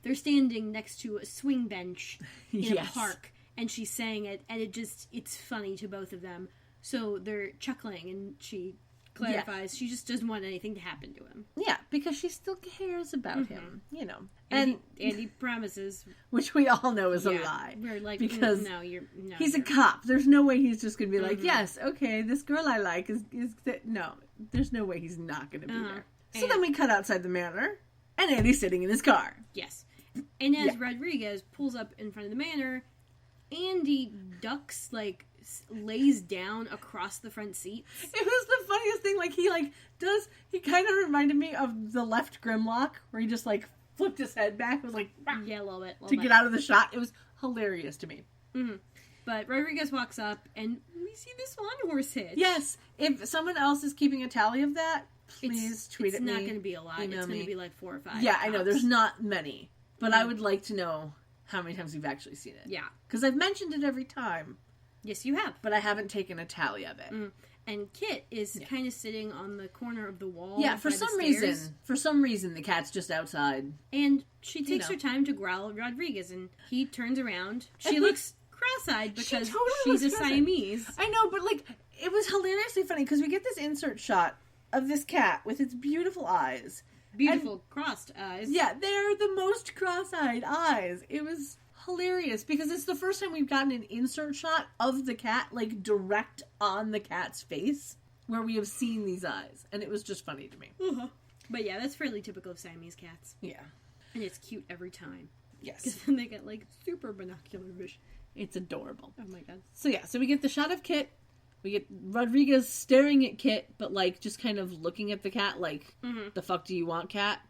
they're standing next to a swing bench in a Yes. park, and she's saying it, and it's funny to both of them. So they're chuckling, and she clarifies she just doesn't want anything to happen to him. Yeah, because she still cares about him, you know. And he promises, which we all know is a yeah, lie. we're like, because no, he's a you're- cop. There's no way he's just going to be like, yes, okay, this girl I like is no. There's no way he's not going to be there. So And- then we cut outside the manor, and Andy's sitting in his car. Yes. And as Rodriguez pulls up in front of the manor, Andy ducks, like, lays down across the front seat. It was the funniest thing. Like, he kind of reminded me of the left Grimlock, where he just, like, flipped his head back. It was like, Yeah, a little bit. to get out of the shot. It was hilarious to me. Mm-hmm. But Rodriguez walks up, and we see the swan horse hitch. Yes. If someone else is keeping a tally of that, please tweet at me. It's not going to be a lot. Email It's going me. to be like 4 or 5. Yeah, I know. tops. There's not many. But I would like to know how many times you've actually seen it. Yeah. Because I've mentioned it every time, Yes, you have. but I haven't taken a tally of it. And Kit is kind of sitting on the corner of the wall. Yeah, for by the some stairs. reason, the cat's just outside. And she takes know. her time to growl at Rodriguez, and he turns around. She And looks cross-eyed because totally she's a looks cross-eyed. Siamese. I know, but like, it was hilariously funny because we get this insert shot of this cat with its beautiful eyes. Beautiful crossed eyes. Yeah, they're the most cross-eyed eyes. It was hilarious because it's the first time we've gotten an insert shot of the cat, like, direct on the cat's face, where we have seen these eyes. And it was just funny to me. Uh-huh. But yeah, that's fairly typical of Siamese cats. Yeah. And it's cute every time. Yes. Because then they get, like, super binocular vision. It's adorable. Oh my god. So yeah, so we get the shot of Kit. We get Rodriguez staring at Kit, but, like, just kind of looking at the cat, like, the fuck do you want, cat?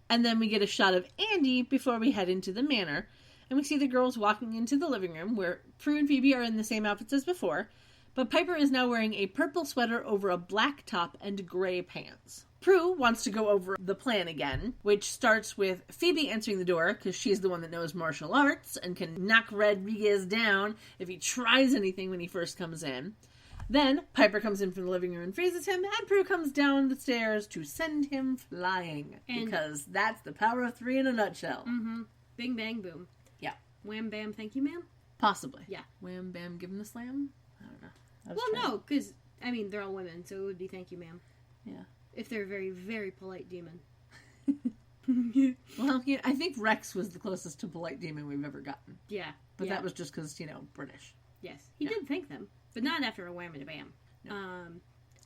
And then we get a shot of Andy before we head into the manor. And we see the girls walking into the living room, where Prue and Phoebe are in the same outfits as before. But Piper is now wearing a purple sweater over a black top and gray pants. Prue wants to go over the plan again, which starts with Phoebe answering the door, because she's the one that knows martial arts and can knock Rodriguez down if he tries anything when he first comes in. Then Piper comes in from the living room and freezes him, and Prue comes down the stairs to send him flying. Because that's the power of 3 in a nutshell. Mm-hmm. Bing, bang, boom. Yeah. Wham, bam, thank you, ma'am? Possibly. Yeah. Wham, bam, give him the slam? I don't know. Well, no, because, I mean, they're all women, so it would be thank you, ma'am. Yeah. If they're a very, very polite demon. Well, yeah, I think Rex was the closest to polite demon we've ever gotten. Yeah. But yeah. that was just because, British. Yes. He Yeah. did thank them, but not after a wham and a bam. No.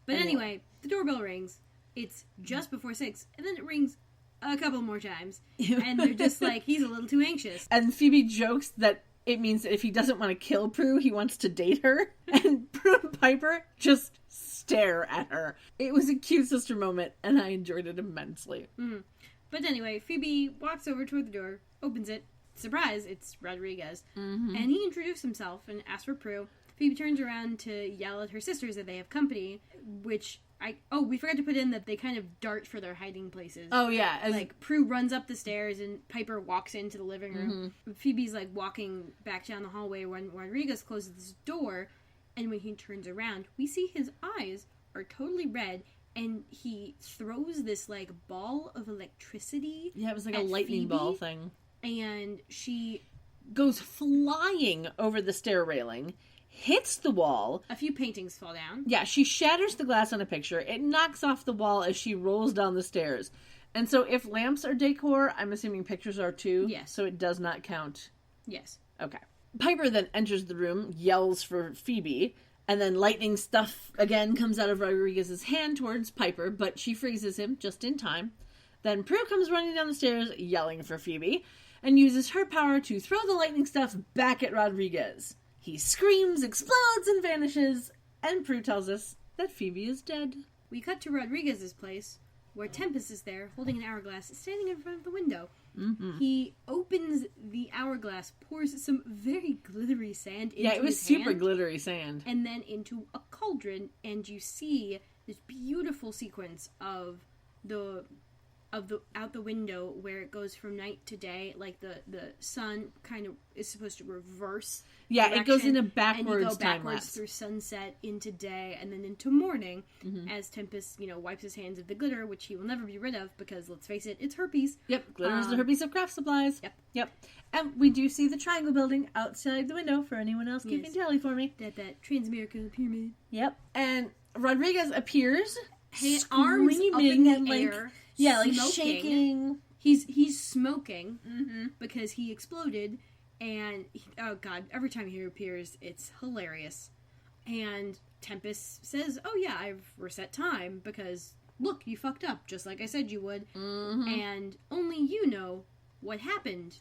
But anyway, the doorbell rings. It's just before 6, and then it rings a couple more times. And they're just like, he's a little too anxious. And Phoebe jokes that it means that if he doesn't want to kill Prue, he wants to date her. And Prue and Piper just stare at her. It was a cute sister moment, and I enjoyed it immensely. Mm-hmm. But anyway, Phoebe walks over toward the door, opens it. Surprise, it's Rodriguez. Mm-hmm. And he introduced himself and asked for Prue. Phoebe turns around to yell at her sisters that they have company, which we forgot to put in that they kind of dart for their hiding places. Oh, yeah. Like, Prue runs up the stairs and Piper walks into the living room. Phoebe's, like, walking back down the hallway when Rodriguez closes this door, and when he turns around, we see his eyes are totally red, and he throws this, like, ball of electricity. Yeah, it was like a at lightning Phoebe, ball thing. And she goes flying over the stair railing, hits the wall. A few paintings fall down. Yeah, she shatters the glass on a picture. It knocks off the wall as she rolls down the stairs. And so if lamps are decor, I'm assuming pictures are too. Yes. So it does not count. Yes. Okay. Piper then enters the room, yells for Phoebe, and then lightning stuff again comes out of Rodriguez's hand towards Piper, but she freezes him just in time. Then Prue comes running down the stairs, yelling for Phoebe, and uses her power to throw the lightning stuff back at Rodriguez. He screams, explodes, and vanishes, and Prue tells us that Phoebe is dead. We cut to Rodriguez's place, where Tempest is there, holding an hourglass, standing in front of the window. He opens the hourglass, pours some very glittery sand into his Yeah, it was super hand, glittery sand. and then into a cauldron, and you see this beautiful sequence of the out the window where it goes from night to day, like the sun kind of is supposed to reverse. Yeah, it goes in a and you backwards go time backwards lapse. through sunset into day and then into morning as Tempest, wipes his hands of the glitter, which he will never be rid of because, let's face it, it's herpes. Yep, glitter is the herpes of craft supplies. Yep. And we do see the triangle building outside the window for anyone else keeping Yes. tally for me. That Transamerica pyramid. Yep. And Rodriguez appears, Arms up in the and air, like smoking. shaking. He's smoking because he exploded, and oh god, every time he appears, it's hilarious. And Tempest says, "Oh yeah, I've reset time because look, you fucked up just like I said you would, and only you know what happened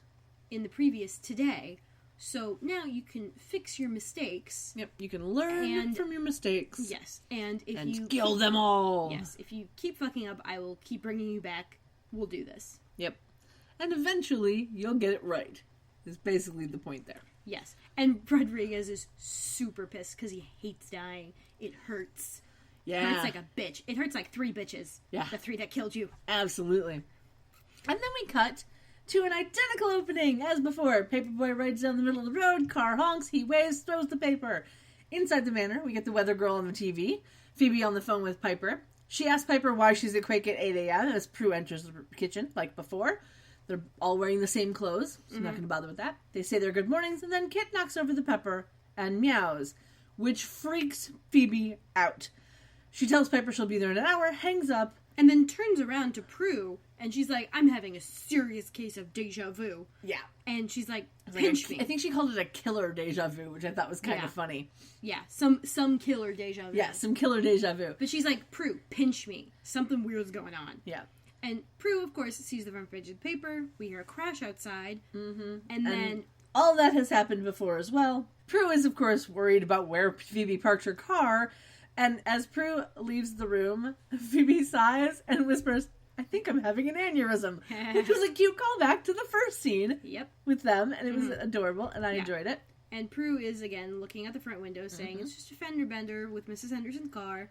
in the previous today. So now you can fix your mistakes." Yep, you can learn from your mistakes. Yes, and if And you kill them all. Yes, if you keep fucking up, I will keep bringing you back. We'll do this. Yep. And eventually, you'll get it right. Is basically the point there. Yes, and Rodriguez is super pissed because he hates dying. It hurts. Yeah. It hurts like a bitch. It hurts like 3 bitches. Yeah. The 3 that killed you. Absolutely. And then we cut to an identical opening as before. Paperboy rides down the middle of the road, car honks, he waves, throws the paper. Inside the manor, we get the weather girl on the TV, Phoebe on the phone with Piper. She asks Piper why she's at Quake at 8 a.m. as Prue enters the kitchen, like before. They're all wearing the same clothes, so I'm not going to bother with that. They say their good mornings, and then Kit knocks over the pepper and meows, which freaks Phoebe out. She tells Piper she'll be there in an hour, hangs up, And then turns around to Prue, and she's like, I'm having a serious case of deja vu. yeah. And she's like, Like pinch me. I think she called it a killer deja vu, which I thought was kind Yeah. of funny. Yeah, some killer deja vu. Yeah, some killer deja vu. But she's like, Prue, pinch me. Something weird's going on. Yeah. And Prue, of course, sees the front page of the paper. We hear a crash outside. Mm-hmm. And then... all that has happened before as well. Prue is, of course, worried about where Phoebe parked her car. And as Prue leaves the room, Phoebe sighs and whispers, I think I'm having an aneurysm. Which was a cute callback to the first scene Yep. with them. And it was adorable, and I enjoyed it. And Prue is, again, looking at the front window, saying it's just a fender bender with Mrs. Henderson's car.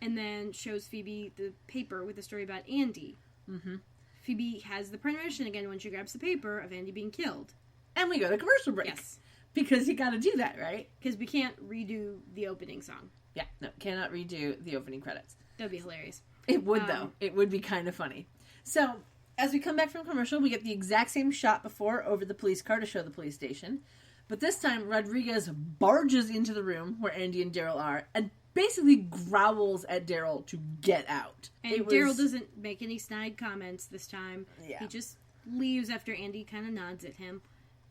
And then shows Phoebe the paper with the story about Andy. Mm-hmm. Phoebe has the premonition again when she grabs the paper of Andy being killed. And we go to commercial break. Yes. Because you gotta do that, right? Because we can't redo the opening song. Yeah, no, cannot redo the opening credits. That would be hilarious. It would, though. It would be kind of funny. So, as we come back from commercial, we get the exact same shot before over the police car to show the police station. But this time, Rodriguez barges into the room where Andy and Daryl are and basically growls at Daryl to get out. And Daryl doesn't make any snide comments this time. Yeah. He just leaves after Andy kind of nods at him.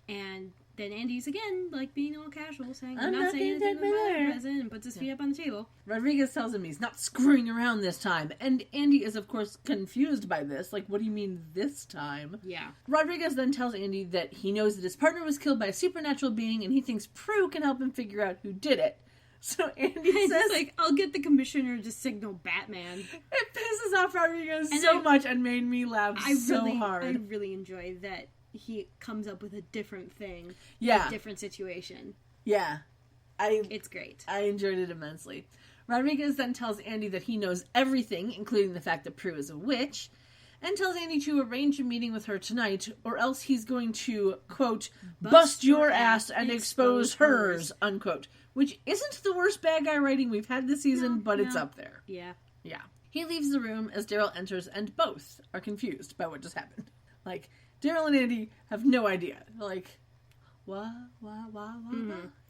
And then Andy's again, like, being all casual, saying, I'm not saying anything about my present, and puts his feet up on the table. Rodriguez tells him he's not screwing around this time. And Andy is, of course, confused by this. Like, what do you mean this time? Yeah. Rodriguez then tells Andy that he knows that his partner was killed by a supernatural being, and he thinks Prue can help him figure out who did it. So Andy says, like, I'll get the commissioner to signal Batman. It pisses off Rodriguez And so much and made me laugh so hard. I really enjoy that he comes up with a different thing. Yeah. A different situation. Yeah. It's great. I enjoyed it immensely. Rodriguez then tells Andy that he knows everything, including the fact that Prue is a witch, and tells Andy to arrange a meeting with her tonight, or else he's going to, quote, bust your ass and expose hers, unquote. Which isn't the worst bad guy writing we've had this season, but it's up there. Yeah. Yeah. He leaves the room as Daryl enters, and both are confused by what just happened. Like, Daryl and Andy have no idea. Like, what?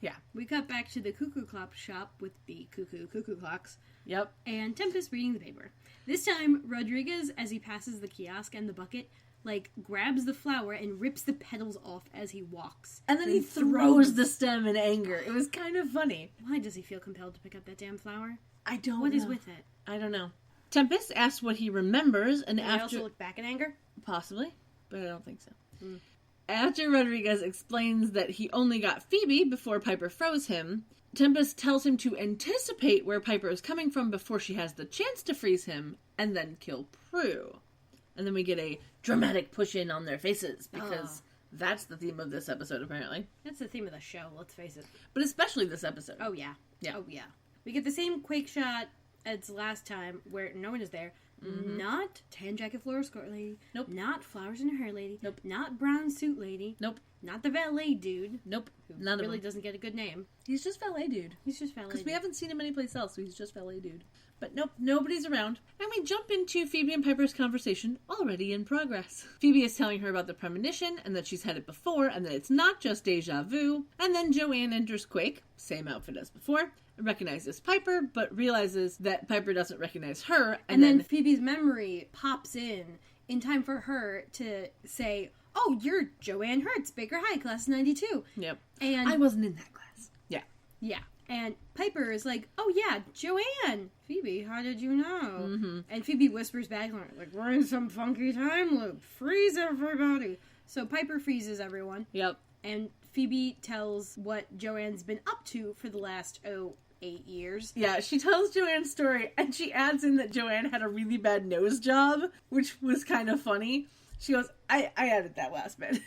Yeah. We cut back to the cuckoo clock shop with the cuckoo clocks. Yep. And Tempest reading the paper. This time, Rodriguez, as he passes the kiosk and the bucket, like, grabs the flower and rips the petals off as he walks. And then he throws the stem in anger. It was kind of funny. Why does he feel compelled to pick up that damn flower? I don't know. What is with it? I don't know. Tempest asks what he remembers, and Did after... I also look back in anger? Possibly, but I don't think so. After Rodriguez explains that he only got Phoebe before Piper froze him, Tempest tells him to anticipate where Piper is coming from before she has the chance to freeze him, and then kill Prue. And then we get a dramatic push-in on their faces, because that's the theme of this episode, apparently. That's the theme of the show, let's face it. But especially this episode. Oh, yeah. Yeah. Oh, yeah. We get the same quake shot as last time, where no one is there. Not tan jacket floral skirt lady. Nope. Not flowers in her hair lady. Nope. Not brown suit lady. Nope. Not the valet dude. Nope. Who None really of them. doesn't get a good name. He's just valet dude. He's just valet Because we dude. haven't seen him anyplace else, so he's just valet dude. But nope, nobody's around. And we jump into Phoebe and Piper's conversation, already in progress. Phoebe is telling her about the premonition, and that she's had it before, and that it's not just deja vu. And then Joanne enters Quake, same outfit as before, recognizes Piper, but realizes that Piper doesn't recognize her. And then Phoebe's memory pops in time for her to say, oh, you're Joanne Hertz, Baker High, class 92. Yep. And I wasn't in that class. Yeah. yeah. And Piper is like, oh yeah, Joanne. Phoebe, how did you know? Mm-hmm. And Phoebe whispers back on it, like, we're in some funky time loop. Freeze everybody. So Piper freezes everyone. Yep. And Phoebe tells what Joanne's been up to for the last, 8 years. Yeah, she tells Joanne's story, and she adds in that Joanne had a really bad nose job, which was kind of funny. She goes, I added that last bit.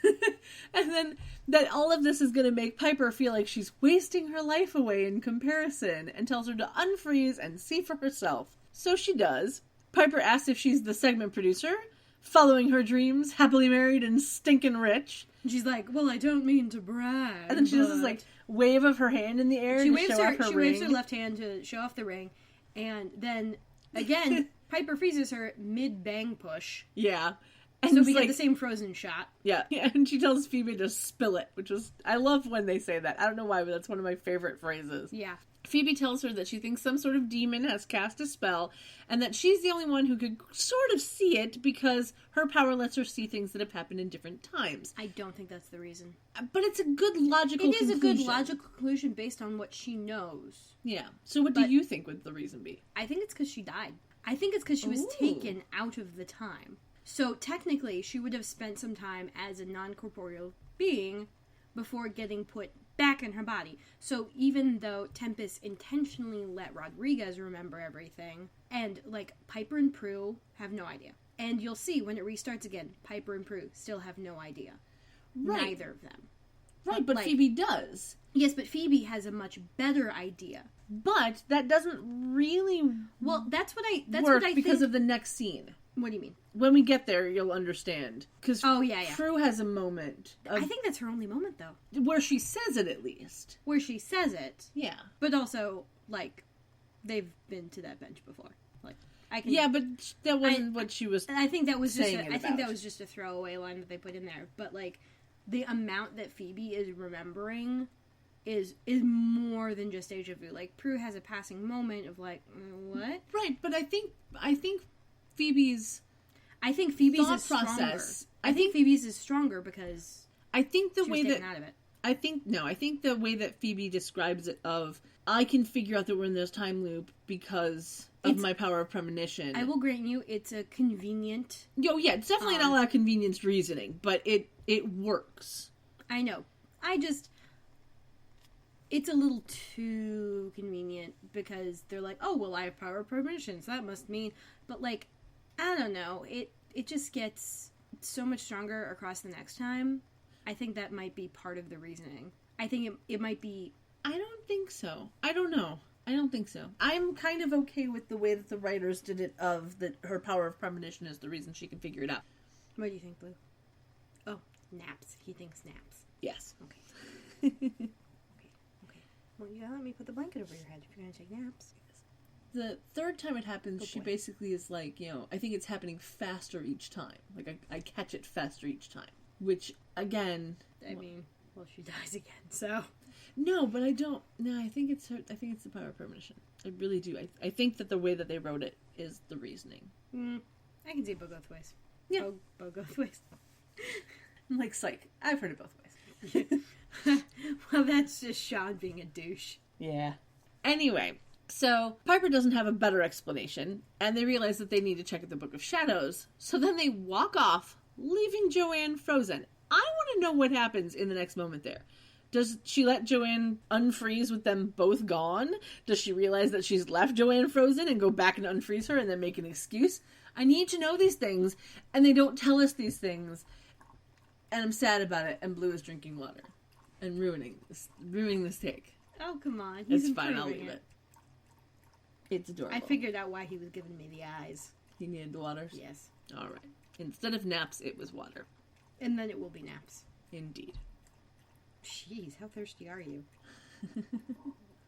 And then that all of this is going to make Piper feel like she's wasting her life away in comparison, and tells her to unfreeze and see for herself. So she does. Piper asks if she's the segment producer, following her dreams, happily married and stinking rich. And she's like, well, I don't mean to brag. And then she does this, like, wave of her hand in the air to show off her she ring. waves her left hand to show off the ring. And then, again, Piper freezes her mid-bang push. Yeah. And So it's we like, get the same Frozen shot. yeah, and she tells Phoebe to spill it, which was, I love when they say that. I don't know why, but that's one of my favorite phrases. Yeah. Phoebe tells her that she thinks some sort of demon has cast a spell, and that she's the only one who could sort of see it because her power lets her see things that have happened in different times. I don't think that's the reason. But it's a good logical It is conclusion. a good logical conclusion based on what she knows. Yeah. So what do you think would the reason be? I think it's because she died. I think it's because she was Ooh. taken out of the time. So technically, she would have spent some time as a non-corporeal being before getting put back in her body. So even though Tempest intentionally let Rodriguez remember everything, and, like, Piper and Prue have no idea. And you'll see when it restarts again, Piper and Prue still have no idea. Right. Neither of them. Right, but like- Phoebe does. Yes, but Phoebe has a much better idea. But that doesn't really Well, that's what I work think. because of the next scene. What do you mean? When we get there, you'll understand. Because Oh, yeah. Prue has a moment I think that's her only moment, though. where she says it, at least. Where she says it, Yeah. but also, like, they've been to that bench before. Like, I can. Yeah, but that wasn't what she was. And I think that was just. saying it I think that about. was just a throwaway line that they put in there. But, like, the amount that Phoebe is remembering is more than just deja vu. Like, Prue has a passing moment of, like, what? Right, but I think Phoebe's I think Phoebe's thought is stronger. process. I think Phoebe's is stronger because I think the she way was that taken out of it. I think the way that Phoebe describes it of I can figure out that we're in this time loop because of my power of premonition. I will grant you, it's a convenient. Yo, yeah, it's definitely not a lot of convenience reasoning, but it works. I know. It's a little too convenient because they're like, oh, well, I have power of premonition, so that must mean. But, like, I don't know. It just gets so much stronger across the next time. I think that might be part of the reasoning. I think it might be. I don't don't think so. I don't know. I don't think so. I'm kind of okay with the way that the writers did it, of that her power of premonition is the reason she can figure it out. What do you think, Blue? Oh, naps. He thinks naps. Yes. Okay. Okay. Well, you gotta let me put the blanket over your head if you're gonna take naps. The third time it happens, Good she boy. basically is like, I think it's happening faster each time. Like, I catch it faster each time. Which, again... I mean, well, she dies again, so... No, but I don't... No, I think it's the power of premonition. I really do. I think that the way that they wrote it is the reasoning. I can see it both ways. Yeah. Both ways. I'm like, psych. I've heard it both ways. Well, that's just Sean being a douche. Yeah. Anyway, so Piper doesn't have a better explanation, and they realize that they need to check at the Book of Shadows. So then they walk off, leaving Joanne frozen. I want to know what happens in the next moment there. Does she let Joanne unfreeze with them both gone? Does she realize that she's left Joanne frozen and go back and unfreeze her and then make an excuse? I need to know these things, and they don't tell us these things. And I'm sad about it, and Blue is drinking water. And ruining this take. Oh, come on. He's It's fine, I'll improving leave it. It's adorable. I figured out why he was giving me the eyes. He needed the waters? Yes. Alright. Instead of naps, it was water. And then it will be naps. Indeed. Jeez, how thirsty are you?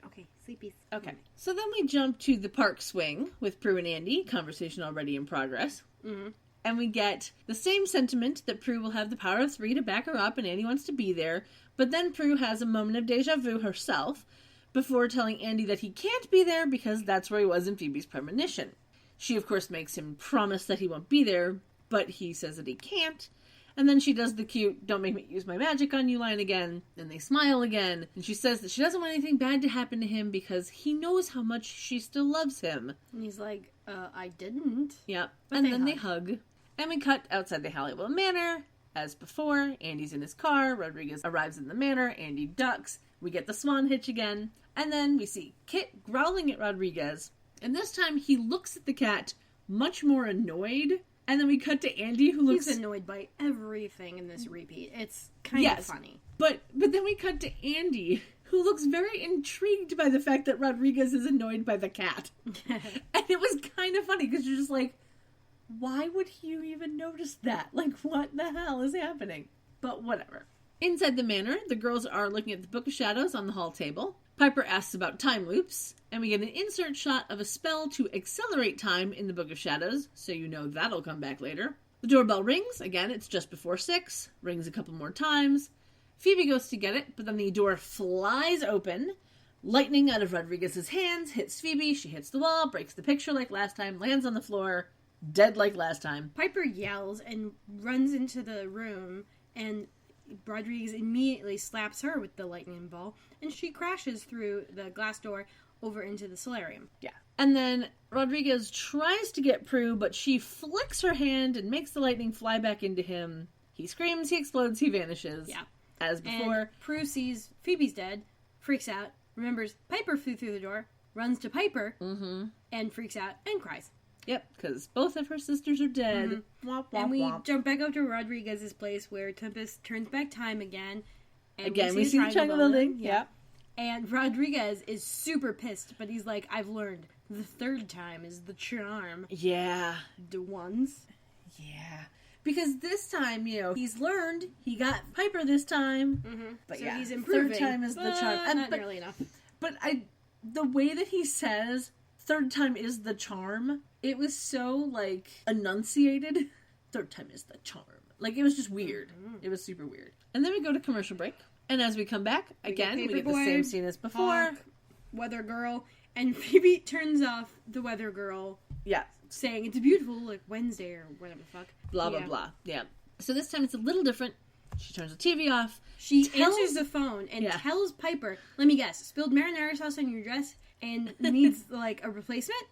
Okay, sleepies. Okay. So then we jump to the park swing with Prue and Andy. Conversation already in progress. Mm-hmm. And we get the same sentiment that Prue will have the power of 3 to back her up and Andy wants to be there. But then Prue has a moment of deja vu herself before telling Andy that he can't be there because that's where he was in Phoebe's premonition. She, of course, makes him promise that he won't be there, but he says that he can't. And then she does the cute, don't make me use my magic on you line again. And they smile again. And she says that she doesn't want anything bad to happen to him because he knows how much she still loves him. And he's like, I didn't. Yep. But And they then they hug. And we cut outside the Halliwell Manor. As before, Andy's in his car. Rodriguez arrives in the manor. Andy ducks. We get the swan hitch again. And then we see Kit growling at Rodriguez. And this time he looks at the cat much more annoyed. And then we cut to Andy, who looks... He's annoyed by everything in this repeat. It's kind of funny. But then we cut to Andy, who looks very intrigued by the fact that Rodriguez is annoyed by the cat. And it was kind of funny, because you're just like, why would you even notice that? Like, what the hell is happening? But whatever. Inside the manor, the girls are looking at the Book of Shadows on the hall table. Piper asks about time loops, and we get an insert shot of a spell to accelerate time in the Book of Shadows, so you know that'll come back later. The doorbell rings. Again, it's just before 6. Rings a couple more times. Phoebe goes to get it, but then the door flies open. Lightning out of Rodriguez's hands hits Phoebe. She hits the wall, breaks the picture like last time, lands on the floor, dead like last time. Piper yells and runs into the room, and Rodriguez immediately slaps her with the lightning ball, and she crashes through the glass door over into the solarium. Yeah. And then Rodriguez tries to get Prue, but she flicks her hand and makes the lightning fly back into him. He screams, he explodes, he vanishes. Yeah. As before. And Prue sees Phoebe's dead, freaks out, remembers Piper flew through the door, runs to Piper, and freaks out and cries. Yep, because both of her sisters are dead. Womp, womp, And we womp. jump back up to Rodriguez's place where Tempest turns back time again. And Again, we see the triangle building. Yep. And Rodriguez is super pissed, but he's like, I've learned. The third time is the charm. Yeah. The ones. Yeah. Because this time, he's learned. He got Piper this time. But So yeah, he's improving. third time is the charm. Not nearly enough. But the way that he says third time is the charm, it was so, enunciated. Third time is the charm. It was just weird. It was super weird. And then we go to commercial break. And as we come back, again, we get the same scene as before. Hawk, Weather Girl. And Phoebe turns off the Weather Girl. Yeah. Saying it's a beautiful, Wednesday or whatever the fuck. Blah, blah, blah. Yeah. So this time it's a little different. She turns the TV off. She answers the phone and tells Piper, let me guess, spilled marinara sauce on your dress and needs, a replacement?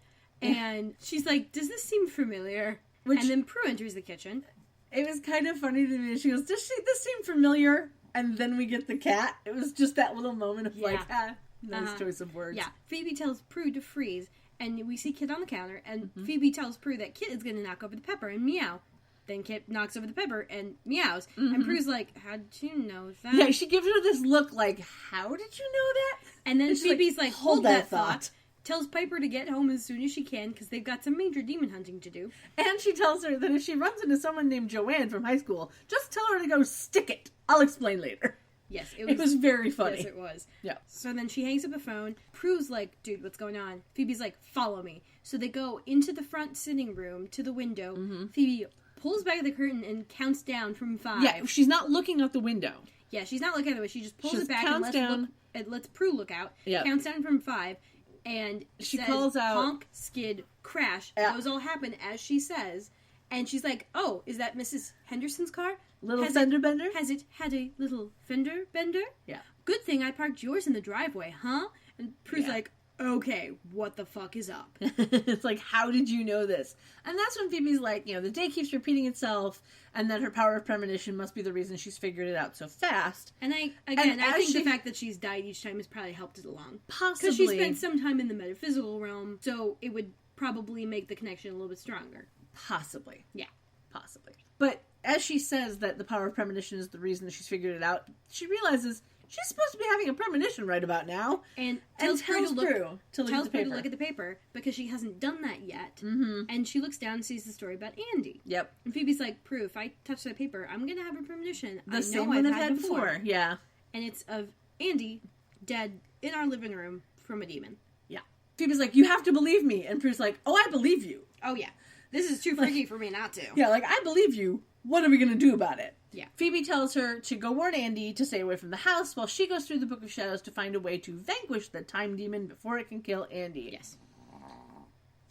And she's like, does this seem familiar? And then Prue enters the kitchen. It was kind of funny to me. She goes, does this seem familiar? And then we get the cat. It was just that little moment of nice choice of words. Yeah. Phoebe tells Prue to freeze, and we see Kit on the counter, and Phoebe tells Prue that Kit is going to knock over the pepper and meow. Then Kip knocks over the pepper and meows. And Prue's like, how did you know that? Yeah, she gives her this look like, how did you know that? And then And she's Phoebe's like, hold that thought. thought. Tells Piper to get home as soon as she can because they've got some major demon hunting to do. And she tells her that if she runs into someone named Joanne from high school, just tell her to go stick it. I'll explain later. Yes, It was very funny. Yes, it was. Yeah. So then she hangs up the phone. Prue's like, dude, what's going on? Phoebe's like, follow me. So they go into the front sitting room to the window. Phoebe pulls back the curtain and counts down from 5. Yeah, she's not looking out the window. Yeah, she's not looking at the way. She just pulls She it back counts down. and lets Prue look out. Yep. Counts down from 5. And She says, calls out- honk, skid, crash. Yeah. Those all happen as she says. And she's like, oh, is that Mrs. Henderson's car? Little Has fender it, bender? Has it had a little fender bender? Yeah. Good thing I parked yours in the driveway, huh? And Prue's Yeah. like, okay, what the fuck is up? It's like, how did you know this? And that's when Phoebe's like, the day keeps repeating itself, and that her power of premonition must be the reason she's figured it out so fast. And I as think she- the fact that she's died each time has probably helped it along. Possibly. Because she spent some time in the metaphysical realm, so it would probably make the connection a little bit stronger. Possibly. Yeah. Possibly. But as she says that the power of premonition is the reason that she's figured it out, she realizes she's supposed to be having a premonition right about now. And And tells Prue to look, to look at the Prue to paper. look at the paper because she hasn't done that yet. Mm-hmm. And she looks down and sees the story about Andy. Yep. And Phoebe's like, Prue, if I touch that paper, I'm going to have a premonition. The I same know one I've I've had before. Yeah. And it's of Andy dead in our living room from a demon. Yeah. Phoebe's like, you have to believe me. And Prue's like, oh, I believe you. Oh, yeah. This is too freaky for me not to. Yeah, like, I believe you. What are we going to do about it? Yeah. Phoebe tells her to go warn Andy to stay away from the house while she goes through the Book of Shadows to find a way to vanquish the time demon before it can kill Andy. Yes.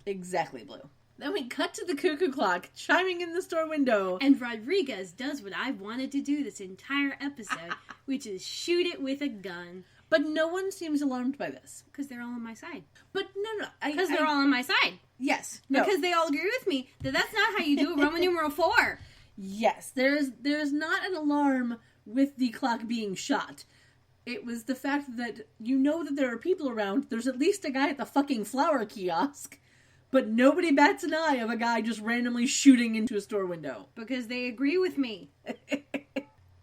Exactly, Blue. Then we cut to the cuckoo clock chiming in the store window. And Rodriguez does what I've wanted to do this entire episode, which is shoot it with a gun. But no one seems alarmed by this. Because they're all on my side. But no. Because they're all on my side. Yes. No. Because they all agree with me that that's not how you do a Roman numeral 4. Yes. There's not an alarm with the clock being shot. It was the fact that you know that there are people around. There's at least a guy at the fucking flower kiosk. But nobody bats an eye of a guy just randomly shooting into a store window. Because they agree with me.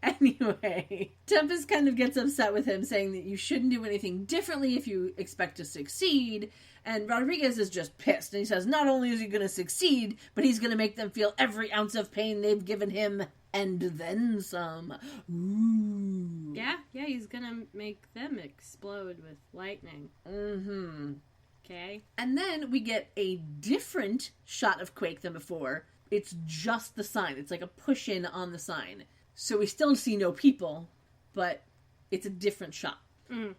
Anyway, Tempest kind of gets upset with him, saying that you shouldn't do anything differently if you expect to succeed. And Rodriguez is just pissed. And he says not only is he going to succeed, but he's going to make them feel every ounce of pain they've given him. And then some. Ooh. Yeah, he's gonna make them explode with lightning. Mm-hmm. Okay? And then we get a different shot of Quake than before. It's just the sign. It's like a push-in on the sign. So we still see no people, but it's a different shot. Mm.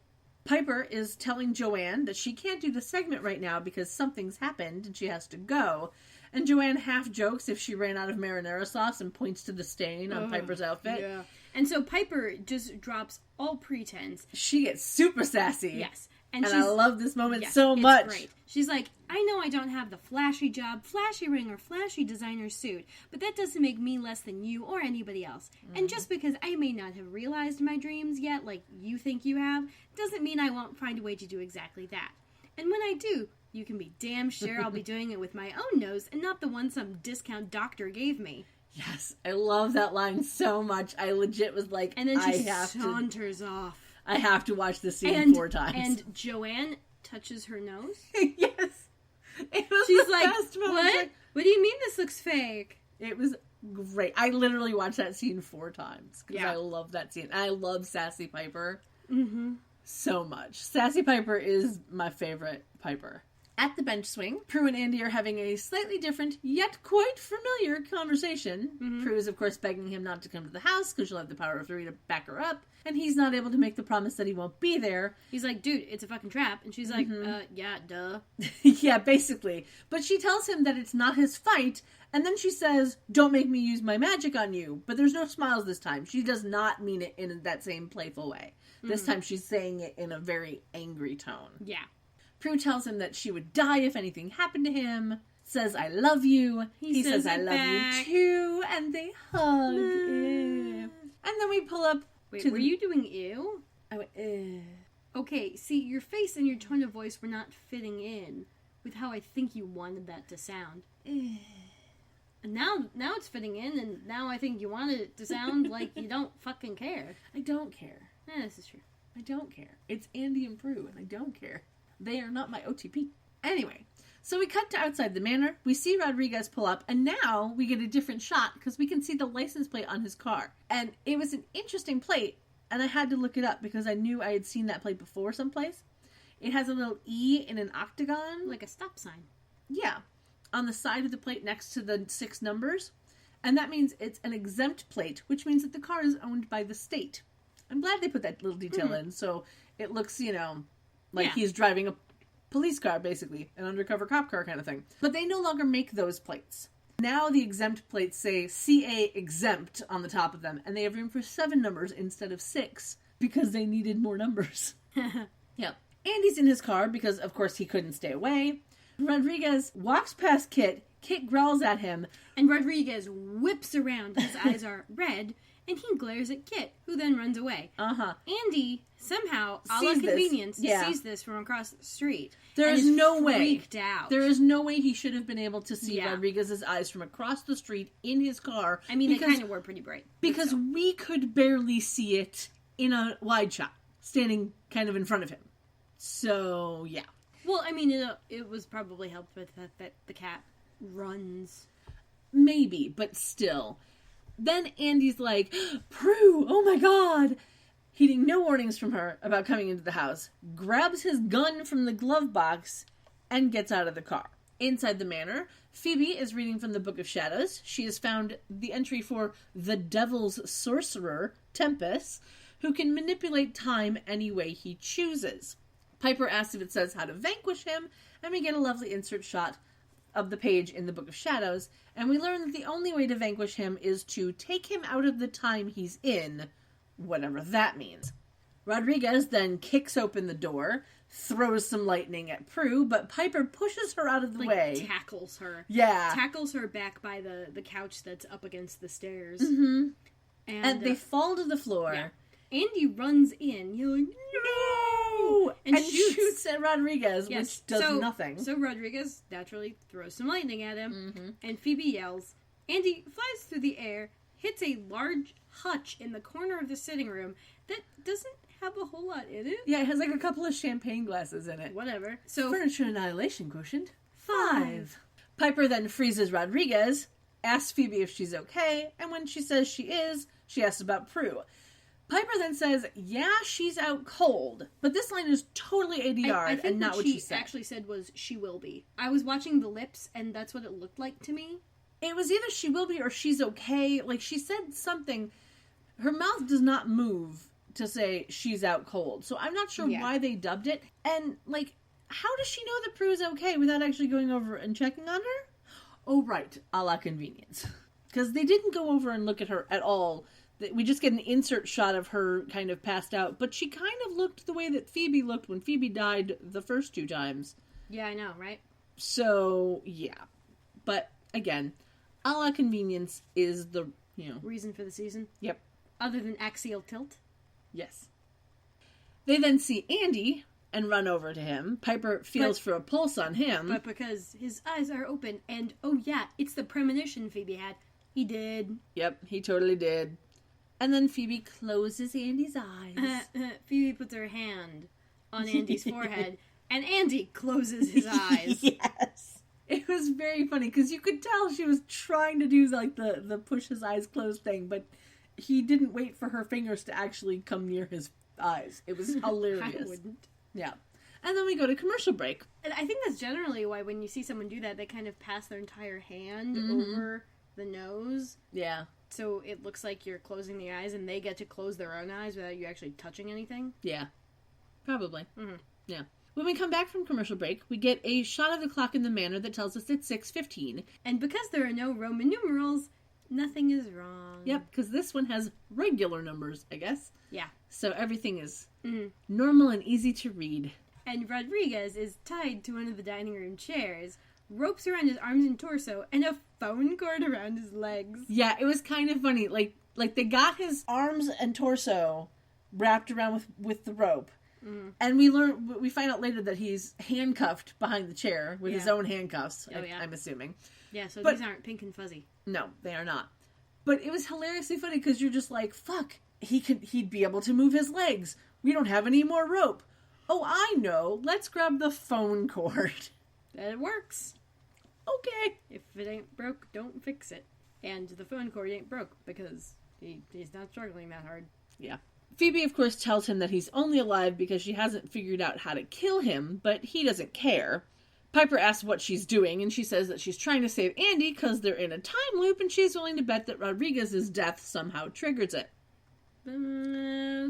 Piper is telling Joanne that she can't do the segment right now because something's happened and she has to go. And Joanne half jokes if she ran out of marinara sauce and points to the stain on Piper's outfit. Yeah. And so Piper just drops all pretense. She gets super sassy. Yes. And she's, I love this moment yes, so it's much. Great. She's like, I know I don't have the flashy job, flashy ring, or flashy designer suit, but that doesn't make me less than you or anybody else. And just because I may not have realized my dreams yet, like you think you have, doesn't mean I won't find a way to do exactly that. And when I do, you can be damn sure I'll be doing it with my own nose and not the one some discount doctor gave me. Yes, I love that line so much. I legit was like, And then she I saunters off. have to watch this scene 4 times. And Joanne touches her nose. Yes. It was She's the like, best moment. what? What do you mean this looks fake? It was great. I literally watched that scene 4 times because Yeah. I love that scene. I love Sassy Piper Mm-hmm. so much. Sassy Piper is my favorite Piper. At the bench swing, Prue and Andy are having a slightly different, yet quite familiar conversation. Mm-hmm. Prue is, of course, begging him not to come to the house because she'll have the power of 3 to back her up, and he's not able to make the promise that he won't be there. He's like, dude, it's a fucking trap. And she's like, yeah, duh. Yeah, basically. But she tells him that it's not his fight, and then she says, don't make me use my magic on you. But there's no smiles this time. She does not mean it in that same playful way. This time she's saying it in a very angry tone. Yeah. Prue tells him that she would die if anything happened to him, says, I love you. He says, I it love back. you too, and they hug. Ew. And then we pull up Wait, to were you doing ew? I went, ew. Okay, see, your face and your tone of voice were not fitting in with how I think you wanted that to sound. And now it's fitting in, and now I think you want it to sound like you don't fucking care. I don't care. This is true. I don't care. It's Andy and Prue, and I don't care. They are not my OTP. Anyway, so we cut to outside the manor. We see Rodriguez pull up, and now we get a different shot because we can see the license plate on his car. And it was an interesting plate, and I had to look it up because I knew I had seen that plate before someplace. It has a little E in an octagon. Like a stop sign. Yeah. On the side of the plate next to the 6 numbers. And that means it's an exempt plate, which means that the car is owned by the state. I'm glad they put that little detail in, so it looks, like he's driving a police car, basically. An undercover cop car kind of thing. But they no longer make those plates. Now the exempt plates say CA exempt on the top of them, and they have room for 7 numbers instead of 6, because they needed more numbers. Yep. Andy's in his car, because of course he couldn't stay away. Rodriguez walks past Kit. Kit growls at him. And Rodriguez whips around. His eyes are red. And he glares at Kit, who then runs away. Uh-huh. Andy, somehow, a la convenience, sees this from across the street. There is no way. Freaked out. There is no way he should have been able to see Rodriguez's eyes from across the street in his car. I mean, they kind of were pretty bright. Because we could barely see it in a wide shot, standing kind of in front of him. So, yeah. Well, I mean, it was probably helped with the fact that the cat runs. Maybe, but still. Then Andy's like, Prue, oh my god! Heeding no warnings from her about coming into the house, grabs his gun from the glove box, and gets out of the car. Inside the manor, Phoebe is reading from the Book of Shadows. She has found the entry for the Devil's Sorcerer, Tempest, who can manipulate time any way he chooses. Piper asks if it says how to vanquish him, and we get a lovely insert shot of the page in the Book of Shadows, and we learn that the only way to vanquish him is to take him out of the time he's in, whatever that means. Rodriguez then kicks open the door, throws some lightning at Prue, but Piper pushes her out of the way. Tackles her. Yeah. Tackles her back by the couch that's up against the stairs. Mm-hmm. And they fall to the floor. Yeah. Andy runs in, yelling, "No!" And shoots at Rodriguez, which does nothing. So Rodriguez naturally throws some lightning at him, and Phoebe yells. Andy flies through the air, hits a large hutch in the corner of the sitting room that doesn't have a whole lot in it. Yeah, it has like a couple of champagne glasses in it. Whatever. So furniture annihilation quotient 5. Piper then freezes Rodriguez, asks Phoebe if she's okay, and when she says she is, she asks about Prue. Piper then says, yeah, she's out cold. But this line is totally ADR and not what she said. Actually said was, she will be. I was watching the lips, and that's what it looked like to me. It was either she will be or she's okay. Like, she said something. Her mouth does not move to say she's out cold. So I'm not sure why they dubbed it. And, like, how does she know that Prue's okay without actually going over and checking on her? Oh, right. A la convenience. Because they didn't go over and look at her at all. We just get an insert shot of her kind of passed out. But she kind of looked the way that Phoebe looked when Phoebe died the first 2 times. Yeah, I know, right? So, yeah. But, again, a la convenience is the, reason for the season? Yep. Other than axial tilt? Yes. They then see Andy and run over to him. Piper feels for a pulse on him. But because his eyes are open, and, oh yeah, it's the premonition Phoebe had. He did. Yep, he totally did. And then Phoebe closes Andy's eyes. Phoebe puts her hand on Andy's forehead, and Andy closes his eyes. Yes. It was very funny, because you could tell she was trying to do, like, the push his eyes closed thing, but he didn't wait for her fingers to actually come near his eyes. It was hilarious. I wouldn't. Yeah. And then we go to commercial break. And I think that's generally why when you see someone do that, they kind of pass their entire hand over the nose. Yeah. So it looks like you're closing the eyes, and they get to close their own eyes without you actually touching anything. Yeah. Probably. Mm-hmm. Yeah. When we come back from commercial break, we get a shot of the clock in the manor that tells us it's 6:15. And because there are no Roman numerals, nothing is wrong. Yep, because this one has regular numbers, I guess. Yeah. So everything is normal and easy to read. And Rodriguez is tied to one of the dining room chairs, ropes around his arms and torso, and a phone cord around his legs. Yeah, it was kind of funny. Like they got his arms and torso wrapped around with the rope. Mm. And we find out later that he's handcuffed behind the chair with his own handcuffs, I'm assuming. Yeah, so But- these aren't pink and fuzzy. No, they are not. But it was hilariously funny because you're just like, fuck, he'd be able to move his legs. We don't have any more rope. Oh, I know. Let's grab the phone cord. That works. Okay. If it ain't broke, don't fix it. And the phone cord ain't broke because he's not struggling that hard. Yeah. Phoebe, of course, tells him that he's only alive because she hasn't figured out how to kill him, but he doesn't care. Piper asks what she's doing, and she says that she's trying to save Andy because they're in a time loop, and she's willing to bet that Rodriguez's death somehow triggers it.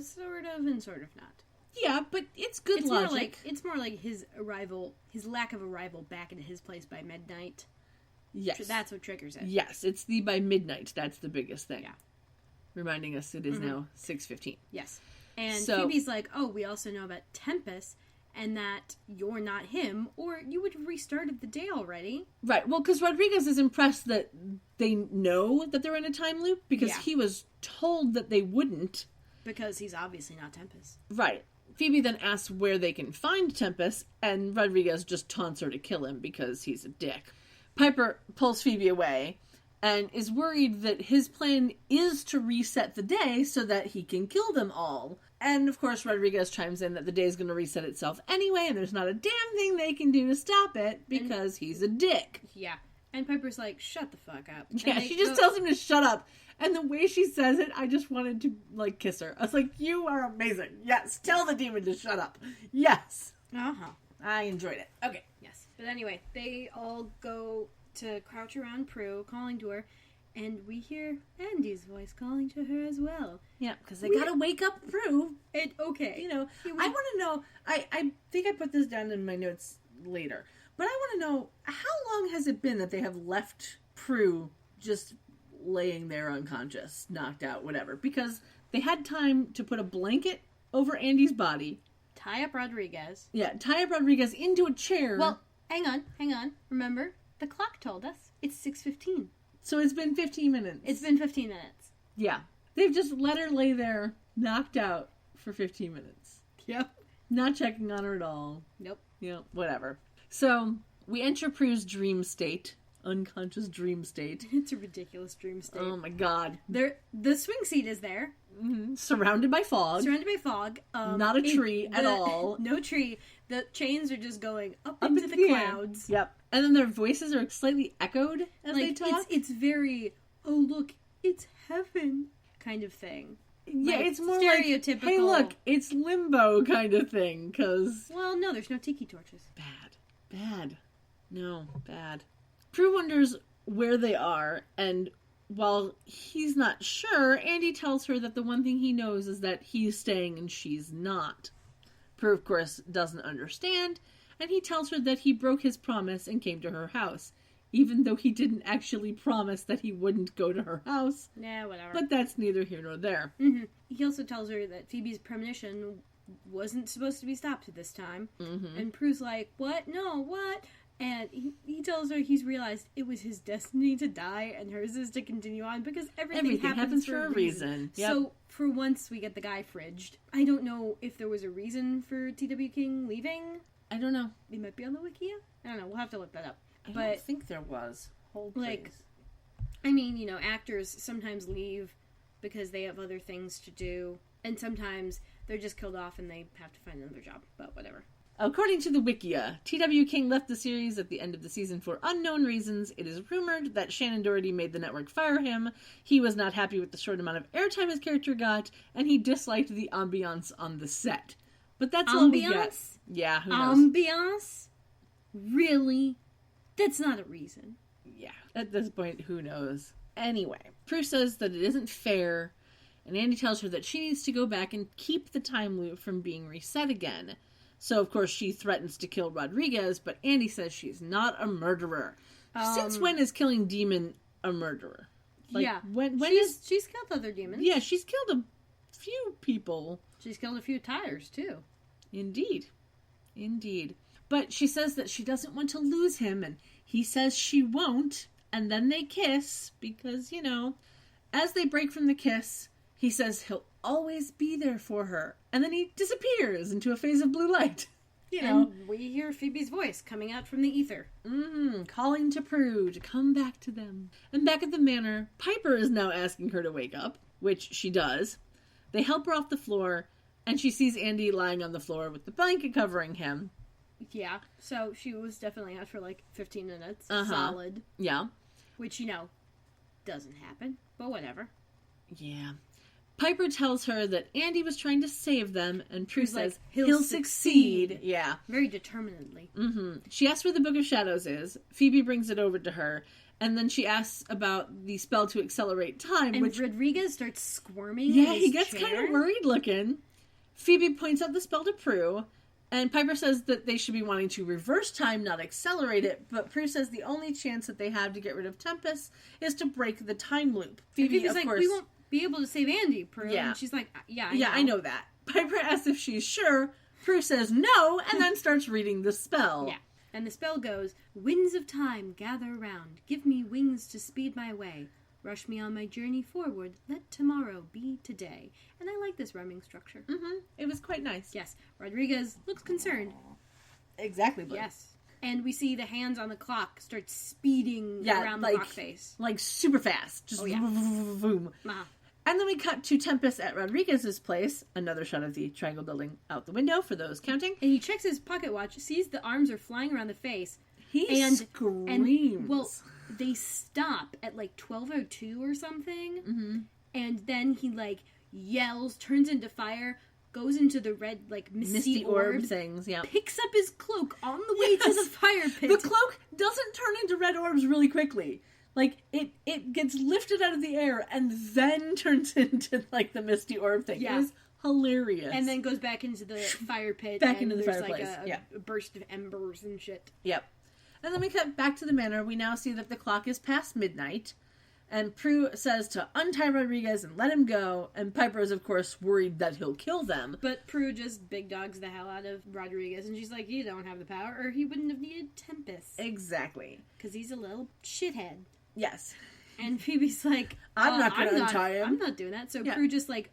Sort of and sort of not. Yeah, but it's good logic. It's more like his arrival, his lack of arrival back into his place by midnight. Yes. That's what triggers it. Yes, it's the by midnight. That's the biggest thing. Yeah. Reminding us it is now 6:15. Yes. And So- Phoebe's like, oh, we also know about Tempest and that you're not him, or you would have restarted the day already. Right. Well, because Rodriguez is impressed that they know that they're in a time loop because Yeah. he was told that they wouldn't. Because he's obviously not Tempest. Right. Phoebe then asks where they can find Tempest, and Rodriguez just taunts her to kill him because he's a dick. Piper pulls Phoebe away and is worried that his plan is to reset the day so that he can kill them all. And, of course, Rodriguez chimes in that the day is going to reset itself anyway, and there's not a damn thing they can do to stop it because he's a dick. Yeah. And Piper's like, shut the fuck up. Yeah, And they she just go- tells him to shut up. And the way she says it, I just wanted to, like, kiss her. I was like, you are amazing. Yes, tell the demon to shut up. Yes. Uh-huh. I enjoyed it. Okay. Yes. But anyway, they all go to crouch around Prue, calling to her, and we hear Andy's voice calling to her as well. Yeah, because they gotta wake up Prue. Okay. You know, I want to know, I think I put this down in my notes later, but I want to know, how long has it been that they have left Prue just laying there unconscious, knocked out, whatever? Because they had time to put a blanket over Andy's body. Tie up Rodriguez. Yeah, tie up Rodriguez into a chair. Well, hang on. Remember, the clock told us it's 6:15. So it's been 15 minutes. It's been 15 minutes. Yeah. They've just let her lay there, knocked out, for 15 minutes. Yep. Not checking on her at all. Nope. You know, whatever. So, we enter Prue's dream state. Unconscious dream state. It's a ridiculous dream state. Oh my god. The swing seat is there, Surrounded by fog. surrounded by fog. Not a tree at all. No tree. The chains are just going up Up into in the the air. clouds. Yep. And then their voices are slightly echoed as they Like talk. it's very, oh look, it's heaven kind of thing. Yeah, like, it's more stereotypical. like, hey look, it's limbo kind of thing, because... Well, no, there's no tiki torches. Bad. No, bad. Prue wonders where they are, and while he's not sure, Andy tells her that the one thing he knows is that he's staying and she's not. Prue, of course, doesn't understand, and he tells her that he broke his promise and came to her house, even though he didn't actually promise that he wouldn't go to her house. Yeah, whatever. But that's neither here nor there. Mm-hmm. He also tells her that Phoebe's premonition wasn't supposed to be stopped this time. Mm-hmm. And Prue's like, what? No, what? And he tells her he's realized it was his destiny to die and hers is to continue on because everything happens for a reason. Yep. So, for once, we get the guy fridged. I don't know if there was a reason for T.W. King leaving. I don't know. It might be on the Wikia. I don't know. We'll have to look that up. I But, don't think there was. Hold like, please. I mean, you know, actors sometimes leave because they have other things to do. And sometimes they're just killed off and they have to find another job. But whatever. According to the Wikia, T.W. King left the series at the end of the season for unknown reasons. It is rumored that Shannon Doherty made the network fire him. He was not happy with the short amount of airtime his character got, and he disliked the ambiance on the set. But that's all we get. Ambiance? Yeah, who knows? Ambiance? Really? That's not a reason. Yeah, at this point, who knows? Anyway, Prue says that it isn't fair, and Andy tells her that she needs to go back and keep the time loop from being reset again. So, of course, she threatens to kill Rodriguez, but Andy says she's not a murderer. Since when is killing Demon a murderer? Like, yeah. When She's killed other demons. Yeah, she's killed a few people. She's killed a few tires, too. Indeed. But she says that she doesn't want to lose him, and he says she won't, and then they kiss, because, you know, as they break from the kiss, he says he'll always be there for her, and then he disappears into a phase of blue light. You know. And we hear Phoebe's voice coming out from the ether. Calling to Prue to come back to them. And back at the manor, Piper is now asking her to wake up, which she does. They help her off the floor, and she sees Andy lying on the floor with the blanket covering him. Yeah, so she was definitely out for like 15 minutes. Solid. Yeah. Which, doesn't happen, but whatever. Yeah. Piper tells her that Andy was trying to save them, and Prue Who's says, like, he'll succeed. Yeah. Very determinedly. She asks where the Book of Shadows is. Phoebe brings it over to her, and then she asks about the spell to accelerate time, And which Rodriguez starts squirming yeah, in his he gets chair. kind of worried looking. Phoebe points out the spell to Prue, and Piper says that they should be wanting to reverse time, not accelerate it, but Prue says the only chance that they have to get rid of Tempest is to break the time loop. Phoebe's of course, we won't be able to save Andy, Prue. Yeah. And she's like, I know that. Piper asks if she's sure. Prue says no, and then starts reading the spell. Yeah. And the spell goes, winds of time gather around, give me wings to speed my way. Rush me on my journey forward, let tomorrow be today. And I like this rhyming structure. It was quite nice. Yes. Rodriguez looks concerned. Exactly. But Yes. And we see the hands on the clock start speeding around the clock face. Like super fast. Just boom. Uh-huh. And then we cut to Tempest at Rodriguez's place. Another shot of the triangle building out the window for those counting. And he checks his pocket watch, sees the arms are flying around the face. He screams. Well, they stop at like 12:02 or something. And then he like yells, turns into fire, goes into the red like misty orb things, yeah. Picks up his cloak on the way to the fire pit. The cloak doesn't turn into red orbs really quickly. Like, it gets lifted out of the air and then turns into, like, the misty orb thing. Yeah. It was hilarious. And then goes back into the fire pit. Back and into the there's fireplace, like a burst of embers and shit. Yep. And then we cut back to the manor. We now see that the clock is past midnight. And Prue says to untie Rodriguez and let him go. And Piper is, of course, worried that he'll kill them. But Prue just big dogs the hell out of Rodriguez. And she's like, you don't have the power, or he wouldn't have needed Tempest. Exactly. Because he's a little shithead. Yes. And Phoebe's like, I'm not going to untie him. I'm not doing that. So Prue just, like,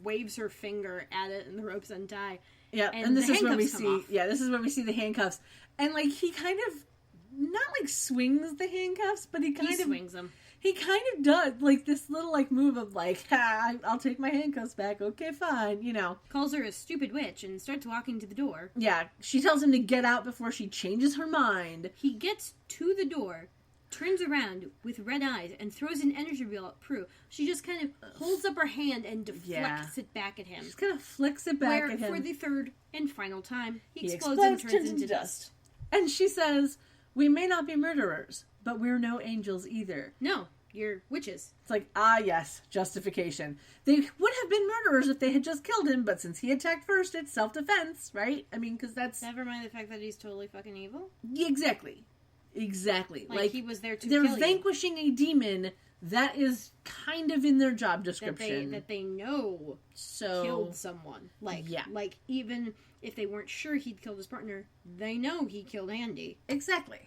waves her finger at it and the ropes untie. Yeah, and this is where we see, this is where we see the handcuffs. And, like, he kind of, not, like, swings the handcuffs, but he swings them. He kind of does, like, this little, like, move of, like, I'll take my handcuffs back, okay, fine, you know. Calls her a stupid witch and starts walking to the door. Yeah, she tells him to get out before she changes her mind. He gets to the door, turns around with red eyes, and throws an energy ball at Prue. She just kind of holds up her hand and deflects it back at him. Just kind of flicks it back at him. For the third and final time, he explodes and turns into dust. And she says, we may not be murderers, but we're no angels either. No, you're witches. It's like, yes, justification. They would have been murderers if they had just killed him, but since he attacked first, it's self-defense, right? I mean, because that's... Never mind the fact that he's totally fucking evil. Exactly. Like he was there to they're kill vanquishing a demon that is kind of in their job description. That they know killed someone. Like even if they weren't sure he'd killed his partner, they know he killed Andy. Exactly.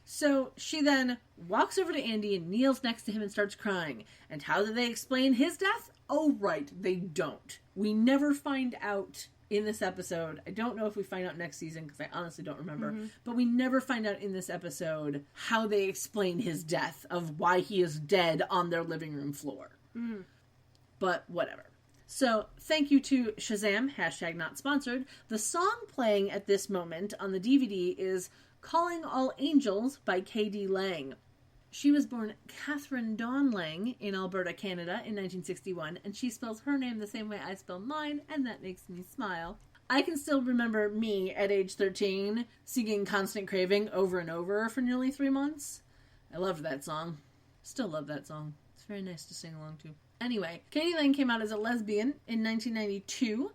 So she then walks over to Andy and kneels next to him and starts crying. And how do they explain his death? Oh, right, they don't. We never find out in this episode. I don't know if we find out next season because I honestly don't remember. But we never find out in this episode how they explain his death, of why he is dead on their living room floor. But whatever. So thank you to Shazam, #not-sponsored. The song playing at this moment on the DVD is Calling All Angels by K.D. Lang. She was born Catherine Dawn Lang in Alberta, Canada in 1961, and she spells her name the same way I spell mine, and that makes me smile. I can still remember me at age 13 singing Constant Craving over and over for nearly 3 months. I loved that song. Still love that song. It's very nice to sing along to. Anyway, Katie Lang came out as a lesbian in 1992.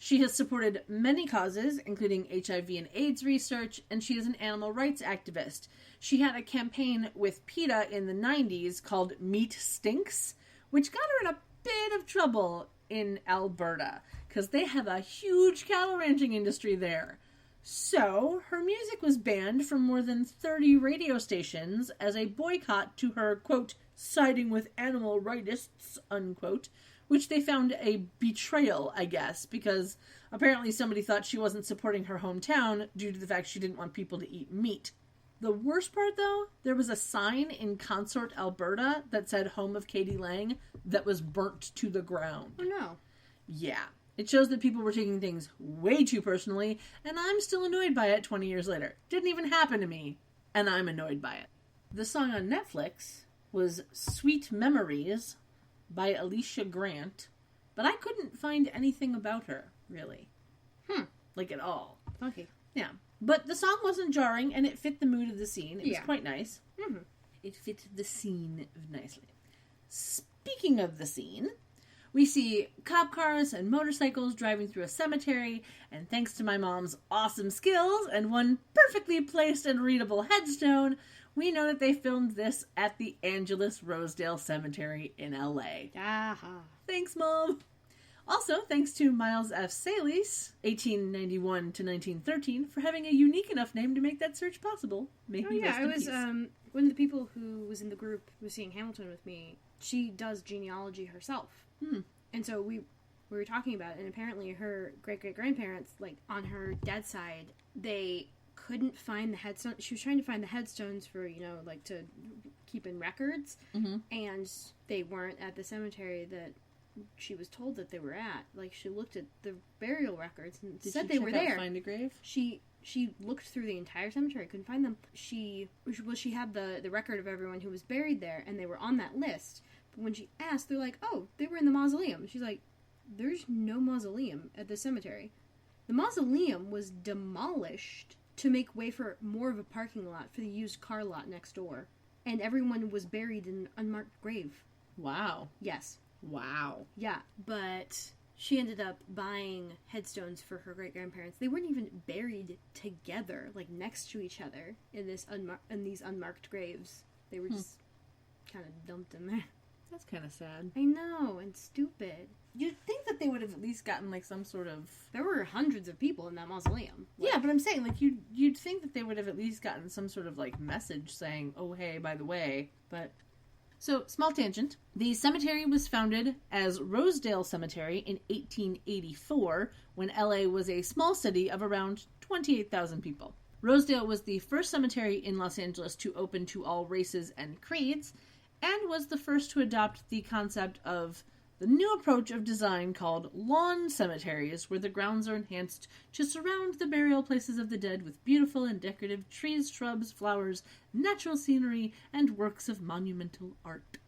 She has supported many causes, including HIV and AIDS research, and she is an animal rights activist. She had a campaign with PETA in the 90s called Meat Stinks, which got her in a bit of trouble in Alberta, because they have a huge cattle ranching industry there. So, her music was banned from more than 30 radio stations as a boycott to her, quote, siding with animal rightists, unquote, which they found a betrayal, I guess, because apparently somebody thought she wasn't supporting her hometown due to the fact she didn't want people to eat meat. The worst part, though, there was a sign in Consort, Alberta that said Home of Katie Lang that was burnt to the ground. Oh, no. Yeah. It shows that people were taking things way too personally, and I'm still annoyed by it 20 years later. Didn't even happen to me, and I'm annoyed by it. The song on Netflix was Sweet Memories by Alicia Grant, but I couldn't find anything about her, really. Like, at all. Okay. Yeah. But the song wasn't jarring, and it fit the mood of the scene. It was Yeah. quite nice. Mm-hmm. It fit the scene nicely. Speaking of the scene, we see cop cars and motorcycles driving through a cemetery, and thanks to my mom's awesome skills and one perfectly placed and readable headstone, we know that they filmed this at the Angelus Rosedale Cemetery in LA. Aha. Thanks, Mom! Also, thanks to Miles F. Salis, 1891 to 1913, for having a unique enough name to make that search possible. May Oh, he yeah, rest I in was, peace. one of the people who was in the group who was seeing Hamilton with me, she does genealogy herself. And so we were talking about it, and apparently her great-great-grandparents, like, on her dad's side, they couldn't find the headstone. She was trying to find the headstones for, you know, like, to keep in records, and they weren't at the cemetery that she was told that they were at. Like, she looked at the burial records and Did said she they check were out there. Find a Grave? She looked through the entire cemetery, couldn't find them. She had the record of everyone who was buried there, and they were on that list. But when she asked, they're like, oh, they were in the mausoleum. She's like, there's no mausoleum at the cemetery. The mausoleum was demolished to make way for more of a parking lot for the used car lot next door. And everyone was buried in an unmarked grave. Wow. Yes. Wow. Yeah, but she ended up buying headstones for her great-grandparents. They weren't even buried together, like next to each other in these unmarked graves. They were just kind of dumped in there. That's kind of sad. I know, and stupid. You'd think that they would have at least gotten, like, some sort of... There were hundreds of people in that mausoleum. Yeah, but I'm saying, like, you'd think that they would have at least gotten some sort of, like, message saying, oh, hey, by the way, but... So, small tangent. The cemetery was founded as Rosedale Cemetery in 1884, when LA was a small city of around 28,000 people. Rosedale was the first cemetery in Los Angeles to open to all races and creeds, and was the first to adopt the concept of the new approach of design called lawn cemeteries, where the grounds are enhanced to surround the burial places of the dead with beautiful and decorative trees, shrubs, flowers, natural scenery, and works of monumental art.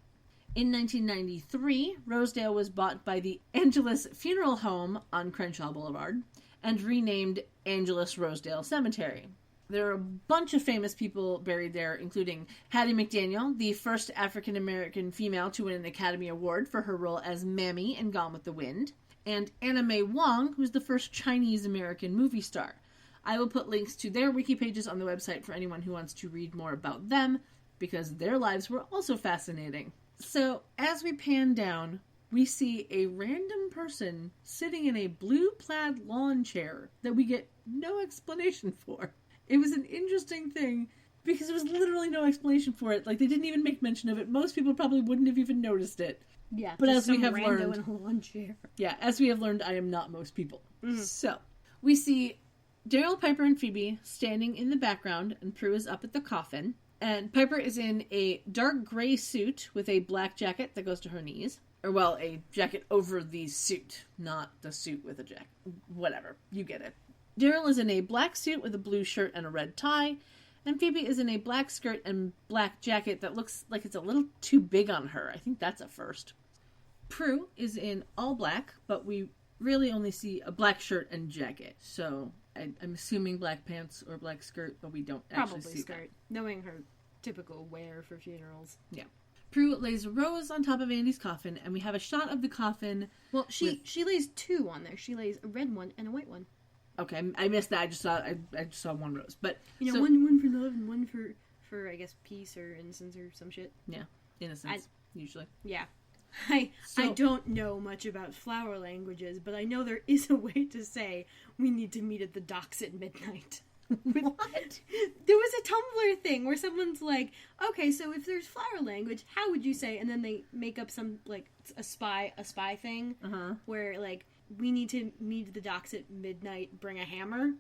In 1993, Rosedale was bought by the Angelus Funeral Home on Crenshaw Boulevard and renamed Angelus Rosedale Cemetery. There are a bunch of famous people buried there, including Hattie McDaniel, the first African-American female to win an Academy Award for her role as Mammy in Gone with the Wind, and Anna May Wong, who's the first Chinese-American movie star. I will put links to their wiki pages on the website for anyone who wants to read more about them, because their lives were also fascinating. So, as we pan down, we see a random person sitting in a blue plaid lawn chair that we get no explanation for. It was an interesting thing because there was literally no explanation for it. Like, they didn't even make mention of it. Most people probably wouldn't have even noticed it. Yeah, but just as we some have rando learned, in a lawn chair. yeah, as we have learned, I am not most people. So, we see Daryl, Piper, and Phoebe standing in the background, and Prue is up at the coffin. And Piper is in a dark gray suit with a black jacket that goes to her knees. Or, well, a jacket over the suit, not the suit with a jacket. Whatever, you get it. Daryl is in a black suit with a blue shirt and a red tie, and Phoebe is in a black skirt and black jacket that looks like it's a little too big on her. I think that's a first. Prue is in all black, but we really only see a black shirt and jacket, so I'm assuming black pants or black skirt, but we don't actually Probably see skirt, knowing her typical wear for funerals. that. Yeah. Prue lays a rose on top of Andy's coffin, and we have a shot of the coffin. Well, she lays two on there. She lays a red one and a white one. Okay, I missed that. I just saw one rose, but You know, so, one for love and one for I guess peace or innocence or some shit. yeah, innocence usually. Yeah. I So- don't know much about flower languages, but I know there is a way to say we need to meet at the docks at midnight. What? There was a Tumblr thing where someone's like, okay, so if there's flower language, how would you say? And then they make up some, like, a spy thing where, like, we need to meet the docks at midnight, bring a hammer.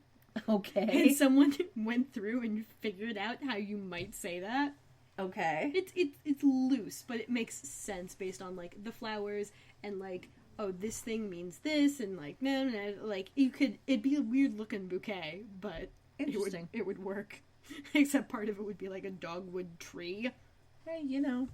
Okay. And someone went through and figured out how you might say that. Okay. It's loose, but it makes sense based on, like, the flowers and, like, oh, this thing means this, and, like, no, like, it'd be a weird-looking bouquet, but Interesting. it would work. Except part of it would be, like, a dogwood tree. Hey, you know,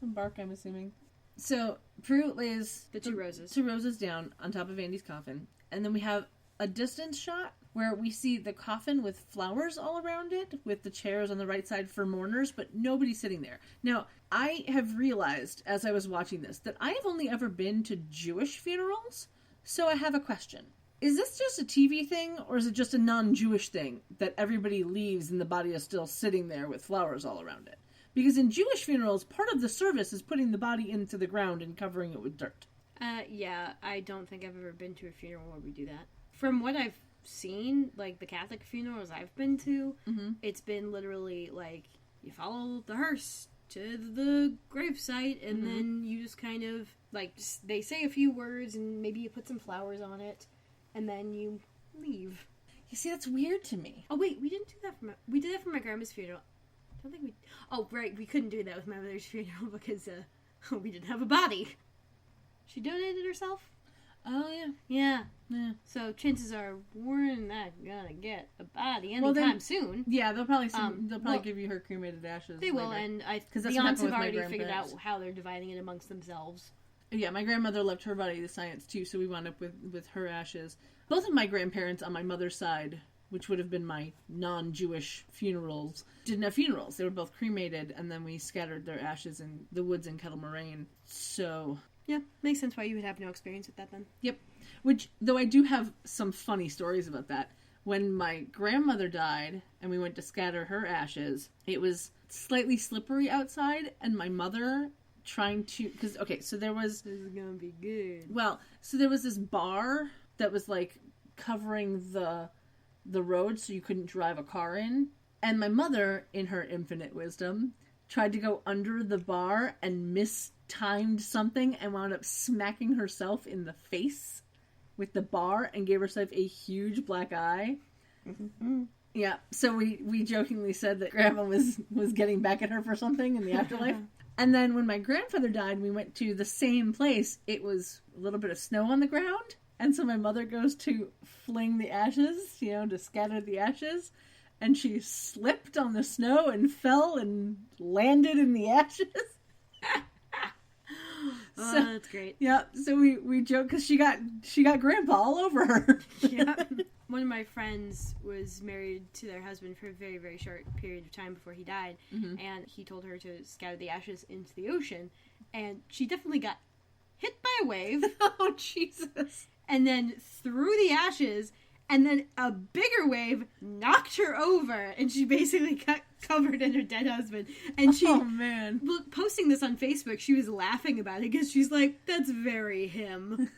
some bark, I'm assuming. So, Prue lays The two roses. Two roses down on top of Andy's coffin, and then we have a distance shot where we see the coffin with flowers all around it, with the chairs on the right side for mourners, but nobody's sitting there. Now, I have realized, as I was watching this, that I have only ever been to Jewish funerals, so I have a question. Is this just a TV thing, or is it just a non-Jewish thing, that everybody leaves and the body is still sitting there with flowers all around it? Because in Jewish funerals, part of the service is putting the body into the ground and covering it with dirt. Yeah, I don't think I've ever been to a funeral where we do that. From what I've seen, like, the Catholic funerals I've been to, it's been literally, like, you follow the hearse to the gravesite, and then you just kind of, like, they say a few words, and maybe you put some flowers on it, and then you leave. You see, that's weird to me. Oh, wait, we didn't do that we did that for my grandma's funeral. I don't think we... Oh, right, we couldn't do that with my mother's funeral because, we didn't have a body. She donated herself? Oh, yeah. Yeah. So chances are we're not gonna get a body anytime soon. Yeah, they'll probably give you her cremated ashes. They will, later. and that's the what aunts happened have with my already figured out grandparents. how they're dividing it amongst themselves. Yeah, my grandmother left her body to science too, so we wound up with her ashes. Both of my grandparents on my mother's side, which would have been my non-Jewish funerals, didn't have funerals. They were both cremated, and then we scattered their ashes in the woods in Kettle Moraine. So... Yeah, makes sense why you would have no experience with that then. Yep. Which, though I do have some funny stories about that. When my grandmother died and we went to scatter her ashes, it was slightly slippery outside, and my mother trying to... Because, okay, so there was... This is gonna be good. Well, so there was this bar that was, like, covering the road so you couldn't drive a car in. And my mother, in her infinite wisdom, tried to go under the bar and mistimed something and wound up smacking herself in the face with the bar and gave herself a huge black eye. Mm-hmm. Yeah, so we jokingly said that Grandma was getting back at her for something in the afterlife. And then when my grandfather died, we went to the same place. It was a little bit of snow on the ground. And so my mother goes to fling the ashes, to scatter the ashes. And she slipped on the snow and fell and landed in the ashes. Oh, that's great. Yeah, so we joke because she got Grandpa all over her. Yeah. One of my friends was married to their husband for a very, very short period of time before he died, and he told her to scatter the ashes into the ocean, and she definitely got hit by a wave. Oh, Jesus. And then threw the ashes, and then a bigger wave knocked her over, and she basically got covered in her dead husband. And she, oh man, posting this on Facebook, she was laughing about it because she's like, "That's very him."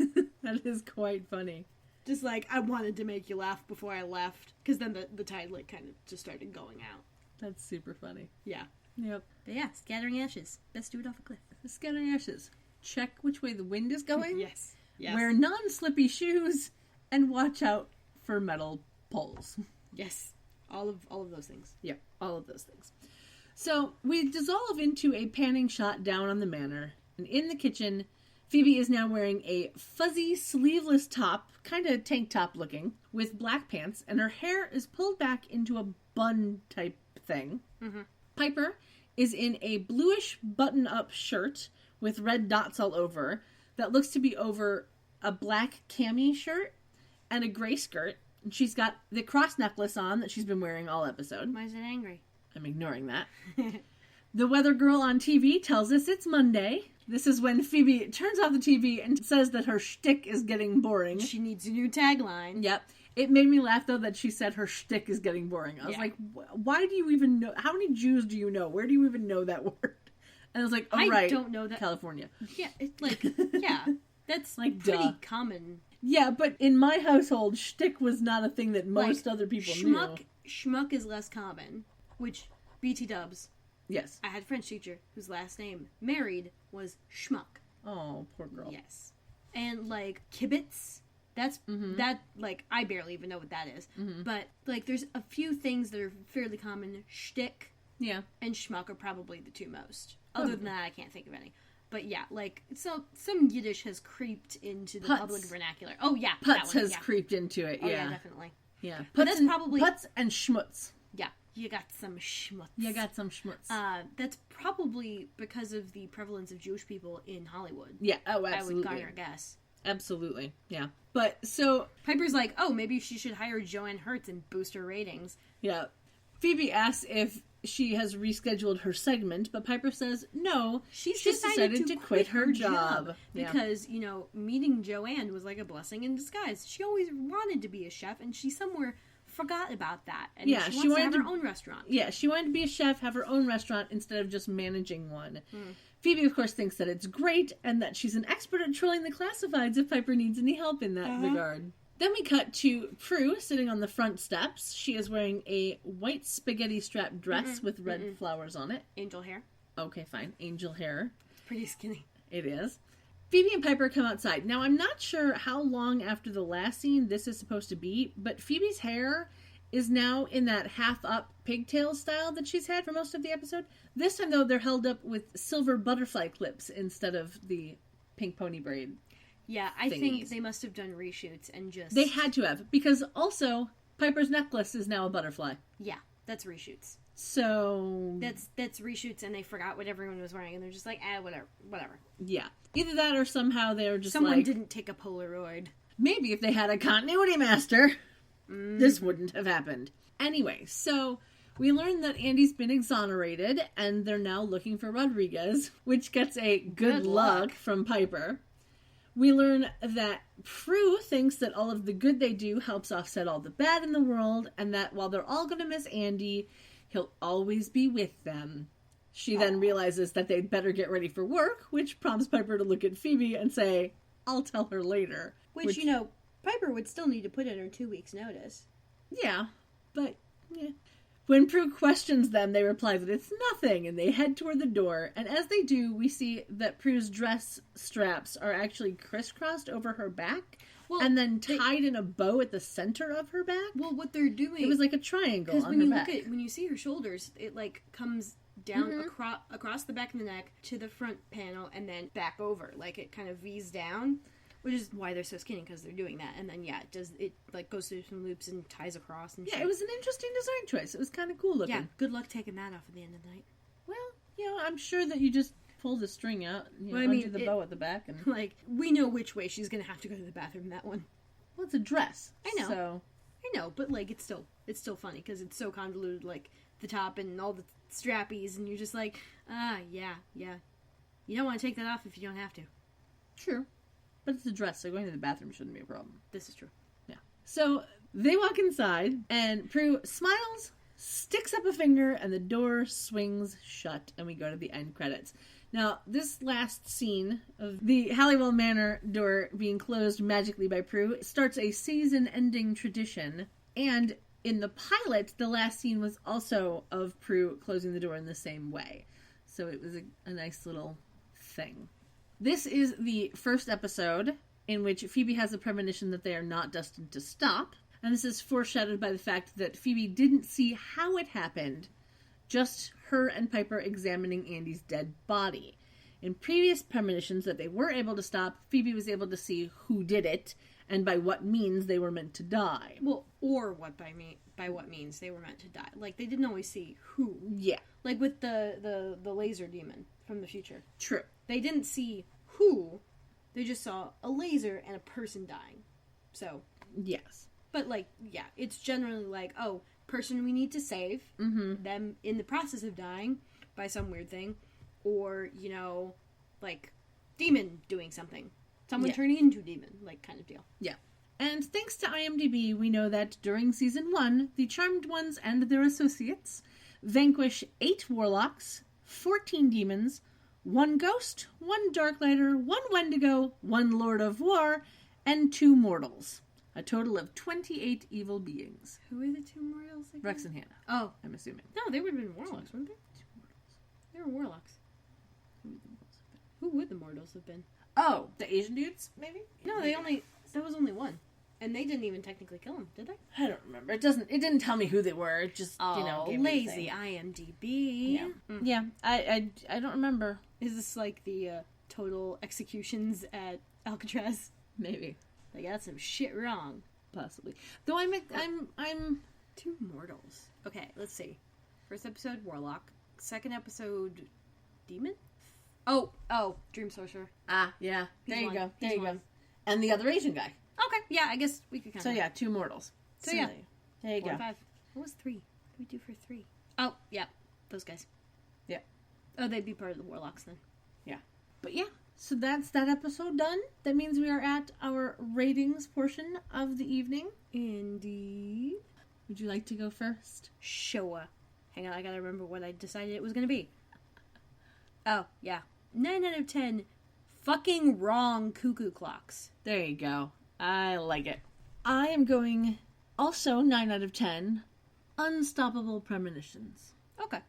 That is quite funny. Just like, I wanted to make you laugh before I left, because then the tide like kind of just started going out. That's super funny. Yeah. Yep. But yeah, scattering ashes. Best do it off a cliff. Scattering ashes. Check which way the wind is going. Yes. Wear non-slippy shoes and watch out for metal poles. Yes. All of those things. Yep, all of those things. So we dissolve into a panning shot down on the manor, and in the kitchen, Phoebe is now wearing a fuzzy sleeveless top, kind of tank top looking, with black pants, and her hair is pulled back into a bun type thing. Mm-hmm. Piper is in a bluish button-up shirt with red dots all over that looks to be over a black cami shirt and a gray skirt. And she's got the cross necklace on that she's been wearing all episode. Why is it angry? I'm ignoring that. The weather girl on TV tells us it's Monday. This is when Phoebe turns off the TV and says that her shtick is getting boring. She needs a new tagline. Yep. It made me laugh, though, that she said her shtick is getting boring. I was like, why do you even know? How many Jews do you know? Where do you even know that word? And I was like, oh, right. I don't know that. California. Yeah, it's like, yeah. That's like pretty common. Yeah, but in my household, shtick was not a thing that most other people schmuck knew. schmuck is less common, which BT dubs. Yes. I had a French teacher whose last name, married, was Schmuck. Oh, poor girl. Yes. And, like, kibitz, that's, that, like, I barely even know what that is. But, like, there's a few things that are fairly common. Shtick and schmuck are probably the two most. Other than that, I can't think of any. But, yeah, like, so some Yiddish has creeped into the public vernacular. Oh, yeah. Putz has creeped into it, Oh, yeah, definitely. Yeah. But that's probably... Putz and schmutz. Yeah. You got some schmutz. That's probably because of the prevalence of Jewish people in Hollywood. Yeah, oh, absolutely. I would garner a guess. Absolutely, yeah. But, so... Piper's like, oh, maybe she should hire Joanne Hertz and boost her ratings. Yeah. Phoebe asks if she has rescheduled her segment, but Piper says no. She's decided to quit her job. Because, you know, meeting Joanne was like a blessing in disguise. She always wanted to be a chef, and she somewhere... forgot about that, and she wants to have her own restaurant. Yeah, she wanted to be a chef, have her own restaurant instead of just managing one. Phoebe, of course, thinks that it's great and that she's an expert at trolling the classifieds if Piper needs any help in that regard. Then we cut to Prue sitting on the front steps. She is wearing a white spaghetti strap dress with red flowers on it. Angel hair. Okay, fine. Angel hair. It's pretty skinny. It is. Phoebe and Piper come outside. Now, I'm not sure how long after the last scene this is supposed to be, but Phoebe's hair is now in that half-up pigtail style that she's had for most of the episode. This time, though, they're held up with silver butterfly clips instead of the pink pony braid. Yeah, I think they must have done reshoots and just... They had to have, because also, Piper's necklace is now a butterfly. Yeah, that's reshoots. So... That's reshoots, and they forgot what everyone was wearing, and they're just like, whatever. Yeah. Either that or somehow they were just Someone didn't take a Polaroid. Maybe if they had a continuity master, this wouldn't have happened. Anyway, so we learn that Andy's been exonerated, and they're now looking for Rodriguez, which gets a good luck from Piper. We learn that Prue thinks that all of the good they do helps offset all the bad in the world, and that while they're all going to miss Andy, he'll always be with them. She then realizes that they'd better get ready for work, which prompts Piper to look at Phoebe and say, I'll tell her later. Which, you know, Piper would still need to put in her 2 weeks' notice. Yeah, but, yeah. When Prue questions them, they reply that it's nothing, and they head toward the door. And as they do, we see that Prue's dress straps are actually crisscrossed over her back, and then tied in a bow at the center of her back. Well, what they're doing... It was like a triangle on her back. When you see her shoulders, it, like, comes down across the back of the neck to the front panel and then back over. Like, it kind of V's down, which is why they're so skinny, because they're doing that. And then, it like, goes through some loops and ties across and shit. It was an interesting design choice. It was kind of cool looking. Yeah, good luck taking that off at the end of the night. Well, you know, I'm sure that you just pull the string out, undo the bow at the back. And like, we know which way she's going to have to go to the bathroom, that one. Well, it's a dress. I know. So. I know, but, like, it's still funny, because it's so convoluted, like, the top and all the strappies, and you're just like, yeah. You don't want to take that off if you don't have to. True. But it's a dress, so going to the bathroom shouldn't be a problem. This is true. Yeah. So, they walk inside, and Prue smiles, sticks up a finger, and the door swings shut, and we go to the end credits. Now, this last scene of the Halliwell Manor door being closed magically by Prue starts a season-ending tradition, and in the pilot, the last scene was also of Prue closing the door in the same way. So it was a nice little thing. This is the first episode in which Phoebe has a premonition that they are not destined to stop, and this is foreshadowed by the fact that Phoebe didn't see how it happened, just her and Piper examining Andy's dead body. In previous premonitions that they were able to stop, Phoebe was able to see who did it, and by what means they were meant to die. Well, or by what means they were meant to die. Like, they didn't always see who. Yeah. Like with the laser demon from the future. True. They didn't see who, they just saw a laser and a person dying. So. Yes. But, like, yeah, it's generally like, oh, person we need to save, them in the process of dying by some weird thing, or, you know, like, demon doing something. Someone turning into a demon, like, kind of deal. Yeah. And thanks to IMDb, we know that during Season 1, the Charmed Ones and their associates vanquish 8 warlocks, 14 demons, 1 ghost, 1 darklighter, 1 wendigo, 1 lord of war, and 2 mortals. A total of 28 evil beings. Who are the two mortals again? Rex and Hannah, Oh. I'm assuming. No, they would have been warlocks, wouldn't they? Two mortals. They were warlocks. Who would the mortals have been? Who would the mortals have been? Oh, the Asian dudes, maybe? No, that was only one. And they didn't even technically kill him, did they? I don't remember. It didn't tell me who they were. It just, gave me the lazy thing. IMDb. Yeah. Mm. Yeah, I don't remember. Is this like the total executions at Alcatraz? Maybe. They got some shit wrong. Possibly. Though I'm Two mortals. Okay, let's see. First episode, Warlock. Second episode, Demon? Oh, Dream Sorcerer. yeah. There you one. go. There He's you go. one. And the other Asian guy. Okay, yeah, I guess we could count So that. yeah, two mortals. So yeah. There you 4 go. and 5. What was 3? What did we do for 3? Oh, yeah, those guys. Yeah. Oh, they'd be part of the Warlocks then. Yeah. But yeah, so that's that episode done. That means we are at our ratings portion of the evening. Indeed. Would you like to go first? Showa. Hang on, I gotta remember what I decided it was gonna be. Oh, yeah. 9 out of 10 fucking wrong cuckoo clocks. There you go. I like it. I am going also 9 out of 10 unstoppable premonitions. Okay.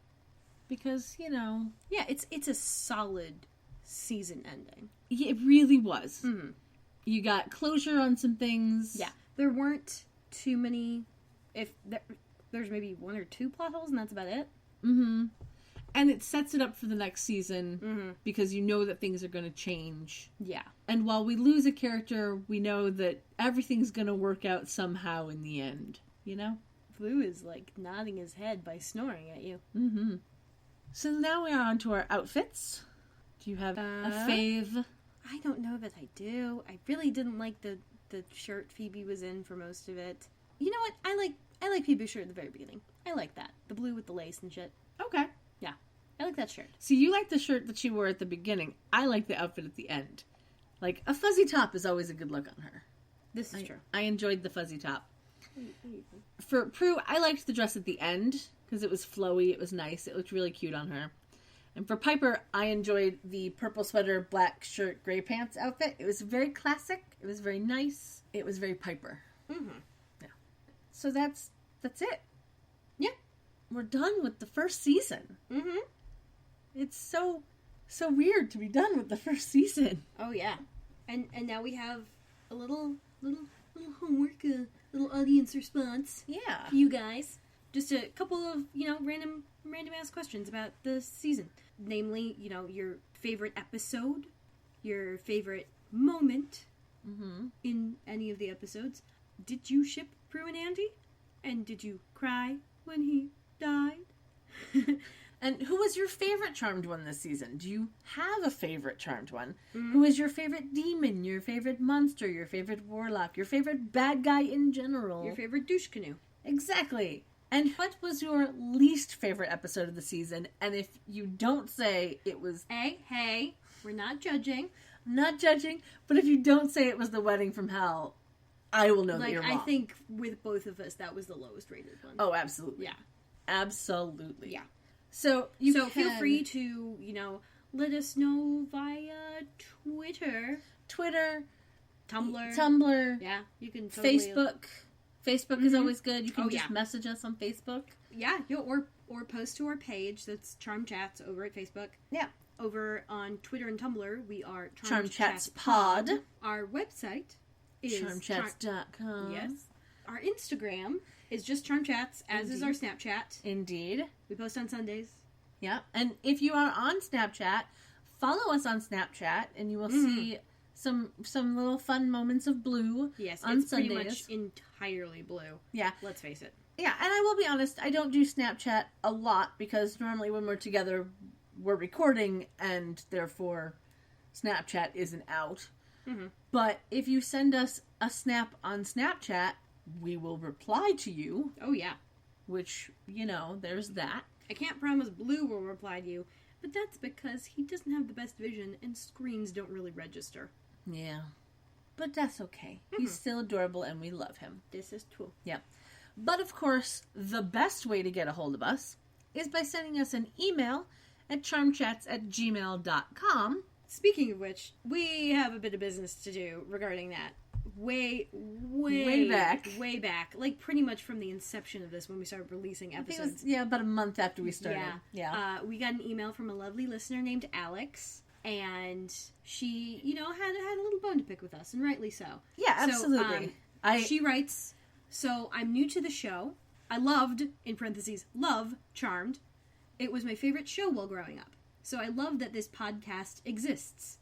Because, Yeah, it's a solid season ending. it really was. Mm-hmm. You got closure on some things. Yeah. There weren't too many. If there's maybe 1 or 2 plot holes, and that's about it. Mm-hmm. And it sets it up for the next season Mm-hmm. because you know that things are going to change. Yeah. And while we lose a character, we know that everything's going to work out somehow in the end. Blue is like nodding his head by snoring at you. Mm-hmm. So now we are on to our outfits. Do you have a fave? I don't know that I do. I really didn't like the shirt Phoebe was in for most of it. You know what? I like Phoebe's shirt at the very beginning. I like that. The blue with the lace and shit. Okay. Yeah. I like that shirt. See, you like the shirt that she wore at the beginning. I like the outfit at the end. Like, a fuzzy top is always a good look on her. This is true. I enjoyed the fuzzy top. For Prue, I liked the dress at the end because it was flowy, it was nice, it looked really cute on her. And for Piper, I enjoyed the purple sweater, black shirt, gray pants outfit. It was very classic, it was very nice, it was very Piper. Mm-hmm. Yeah. So that's it. Yeah. We're done with the first season. Mm-hmm. It's so weird to be done with the first season. Oh yeah. And now we have a little homework, a little audience response. Yeah. For you guys. Just a couple of, random ass questions about the season. Namely, your favorite episode, your favorite moment in any of the episodes. Did you ship Prue and Andy? And did you cry when he died? And who was your favorite Charmed one this season? Do you have a favorite Charmed one? Mm-hmm. Who is your favorite demon, your favorite monster, your favorite warlock, your favorite bad guy in general? Your favorite douche canoe. Exactly. And what was your least favorite episode of the season? And if you don't say it was... Hey, we're not judging. Not judging, but if you don't say it was the wedding from hell, I will know that you're wrong. I think with both of us, that was the lowest rated one. Oh, absolutely. Yeah. Absolutely. Yeah. So feel free to, let us know via Twitter, Tumblr. Yeah, you can totally... Facebook. Facebook is always good. You can just yeah. message us on Facebook. Yeah, or post to our page. That's Charm Chats over at Facebook. Yeah. Over on Twitter and Tumblr, we are Charm Chats Pod. Our website is charmchats.com. Yes. Our Instagram is just Charm Chats, as is our Snapchat. Indeed. We post on Sundays. Yeah. And if you are on Snapchat, follow us on Snapchat, and you will see some little fun moments of blue. Yes, on it's Sundays. pretty much entirely blue. Yeah. Let's face it. Yeah, and I will be honest, I don't do Snapchat a lot because normally when we're together, we're recording, and therefore Snapchat isn't out. Mm-hmm. But if you send us a snap on Snapchat, we will reply to you. Oh, yeah. Which, there's that. I can't promise Blue will reply to you, but that's because he doesn't have the best vision and screens don't really register. Yeah. But that's okay. He's still adorable and we love him. This is true. Yeah. But of course, the best way to get a hold of us is by sending us an email at charmchats@gmail.com. Speaking of which, we have a bit of business to do regarding that. way back. Like, pretty much from the inception of this, when we started releasing episodes. I think it was, about a month after we started. Yeah. We got an email from a lovely listener named Alex, and she, had a little bone to pick with us, and rightly so. Yeah, absolutely. She writes, "So, I'm new to the show. I loved, in parentheses, love, Charmed. It was my favorite show while growing up. So I love that this podcast exists.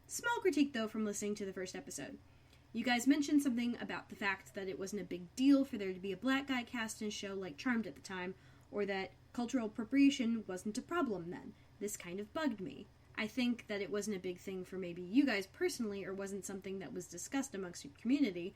Small critique, though, from listening to the first episode. You guys mentioned something about the fact that it wasn't a big deal for there to be a black guy cast in a show like Charmed at the time, or that cultural appropriation wasn't a problem then. This kind of bugged me. I think that it wasn't a big thing for maybe you guys personally, or wasn't something that was discussed amongst your community,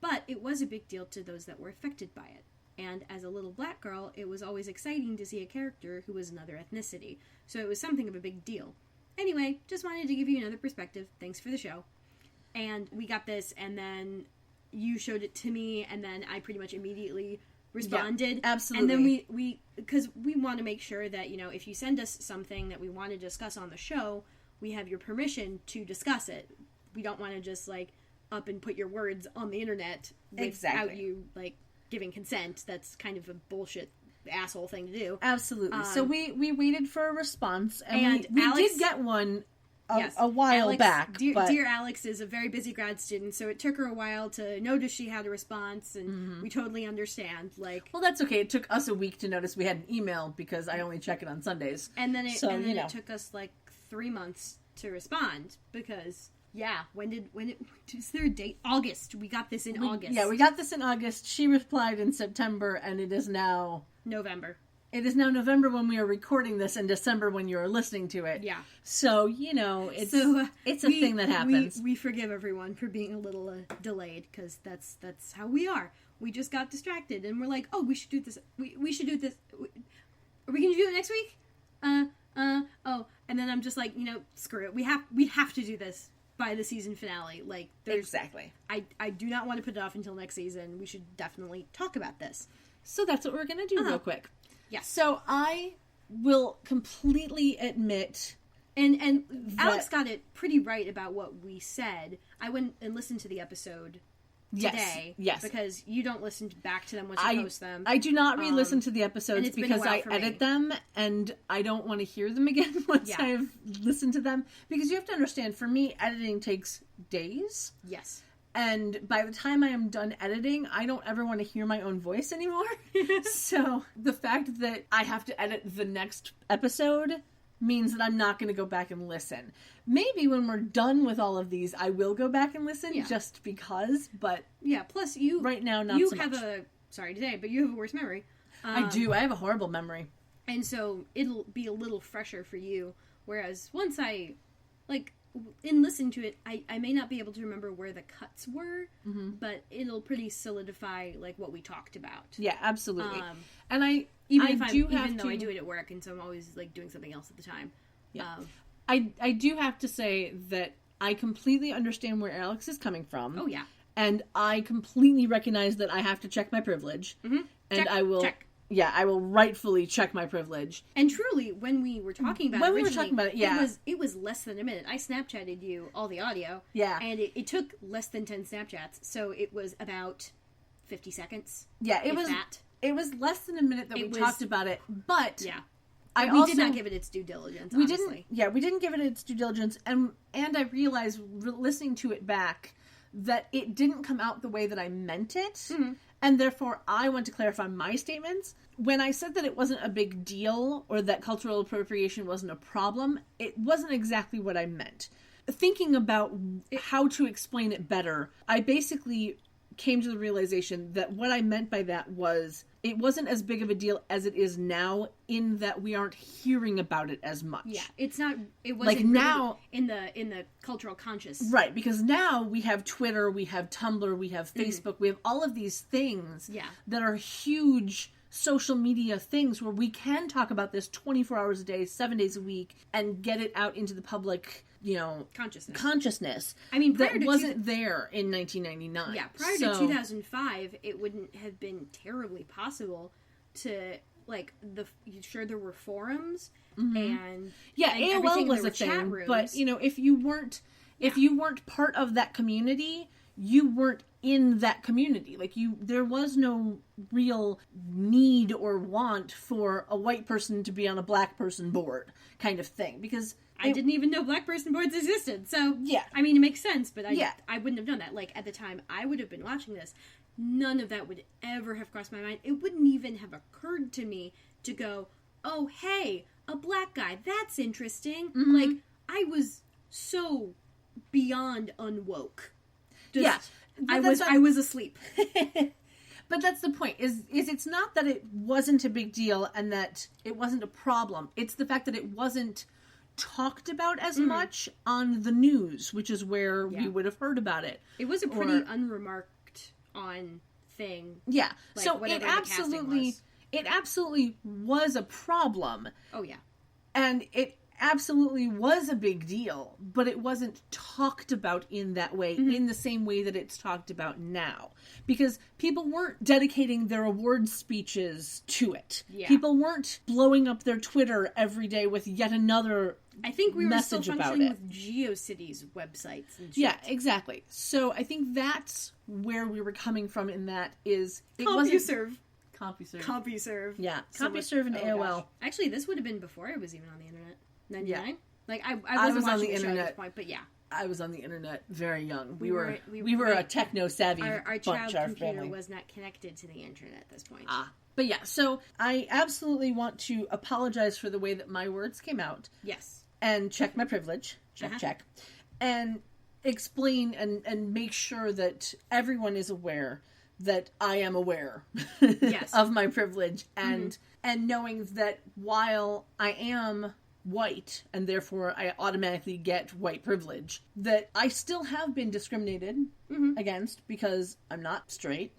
but it was a big deal to those that were affected by it. And as a little black girl, it was always exciting to see a character who was another ethnicity, so it was something of a big deal. Anyway, just wanted to give you another perspective. Thanks for the show." And we got this, and then you showed it to me, and then I pretty much immediately responded. Yeah, absolutely. And then because we want to make sure that, if you send us something that we want to discuss on the show, we have your permission to discuss it. We don't want to just, up and put your words on the internet without you, giving consent. That's kind of a bullshit asshole thing to do. Absolutely. So we waited for a response, and we Alex, did get one yes, a while Alex, back. Dear Alex is a very busy grad student, so it took her a while to notice she had a response, and we totally understand. Well, that's okay. It took us a week to notice we had an email, because I only check it on Sundays. And then it took us 3 months to respond, because... Yeah, is there a date? August. We got this in August. Yeah, we got this in August. She replied in September, and it is now... November. It is now November when we are recording this, and December when you are listening to it. Yeah. So, it's a thing that happens. We forgive everyone for being a little delayed, because that's how we are. We just got distracted, and we're like, oh, we should do this. We should do this. Are we going to do it next week? Oh. And then I'm just like, screw it. We have to do this by the season finale. Exactly. I do not want to put it off until next season. We should definitely talk about this. So that's what we're going to do real quick. Yes. So I will completely admit... And Alex got it pretty right about what we said. I went and listened to the episode today. Yes. Because you don't listen back to them once you post them. I do not re-listen to the episodes because I edit them, and I don't want to hear them again once I've listened to them. Because you have to understand, for me, editing takes days. Yes. And by the time I am done editing, I don't ever want to hear my own voice anymore. So the fact that I have to edit the next episode means that I'm not going to go back and listen. Maybe when we're done with all of these, I will go back and listen just because, but... Yeah, plus you... Right now, not so much. Sorry today, but you have a worse memory. I do. I have a horrible memory. And so it'll be a little fresher for you, whereas once I... in listening to it, I may not be able to remember where the cuts were, but it'll pretty solidify what we talked about. Yeah, absolutely. And I even though I do it at work, and so I'm always doing something else at the time. Yeah. I do have to say that I completely understand where Alex is coming from. Oh yeah. And I completely recognize that I have to check my privilege. Mm-hmm. And I will. Check. Yeah, I will rightfully check my privilege. And truly, when we were talking about it, it was less than a minute. I Snapchatted you all the audio. Yeah. And it took less than 10 Snapchats, so it was about 50 seconds. Yeah, it was less than a minute that we talked about it, but yeah. We did not give it its due diligence, honestly. We didn't give it its due diligence, and I realized, listening to it back, that it didn't come out the way that I meant it. Mm-hmm. And therefore, I want to clarify my statements. When I said that it wasn't a big deal, or that cultural appropriation wasn't a problem, it wasn't exactly what I meant. Thinking about how to explain it better, I basically came to the realization that what I meant by that was, it wasn't as big of a deal as it is now, in that we aren't hearing about it as much. Yeah, it wasn't now in the cultural conscious. Right, because now we have Twitter, we have Tumblr, we have Facebook, we have all of these things that are huge social media things where we can talk about this 24 hours a day, 7 days a week, and get it out into the public, consciousness. I mean, that wasn't there in 1999. Yeah, prior to 2005, it wouldn't have been terribly possible to, sure, there were forums, and AOL was a thing, but, if you weren't part of that community, you weren't in that community. Like, there was no real need or want for a white person to be on a black person board kind of thing, because I didn't even know black person boards existed. So, yeah. I mean, it makes sense, but I wouldn't have known that. Like, at the time I would have been watching this, none of that would ever have crossed my mind. It wouldn't even have occurred to me to go, oh, hey, a black guy, that's interesting. Mm-hmm. Like, I was so beyond unwoke. Just, I was asleep. But that's the point, is it's not that it wasn't a big deal and that it wasn't a problem. It's the fact that it wasn't talked about as much on the news, which is where we would have heard about it. It was a pretty unremarked on thing. Yeah. Like, so it absolutely was a problem. Oh, yeah. And it absolutely was a big deal, but it wasn't talked about in that way, in the same way that it's talked about now. Because people weren't dedicating their award speeches to it. Yeah. People weren't blowing up their Twitter every day with yet another I think we were still message about functioning it. with GeoCities websites and shit. Yeah, exactly. So I think that's where we were coming from in that is... CompuServe. CompuServe. Yeah, CompuServe and AOL. Gosh. Actually, this would have been before I was even on the internet. 99? Yeah. Like, I wasn't was on watching the the show internet. at this point, but yeah. I was on the internet very young. We were were a techno-savvy Our bunch, child our computer family. was not connected to the internet at this point. But yeah, so I absolutely want to apologize for the way that my words came out. Yes. And check my privilege. Check. And explain and make sure that everyone is aware that I am aware Yes. of my privilege, and knowing that while I am white and therefore I automatically get white privilege, that I still have been discriminated against because I'm not straight,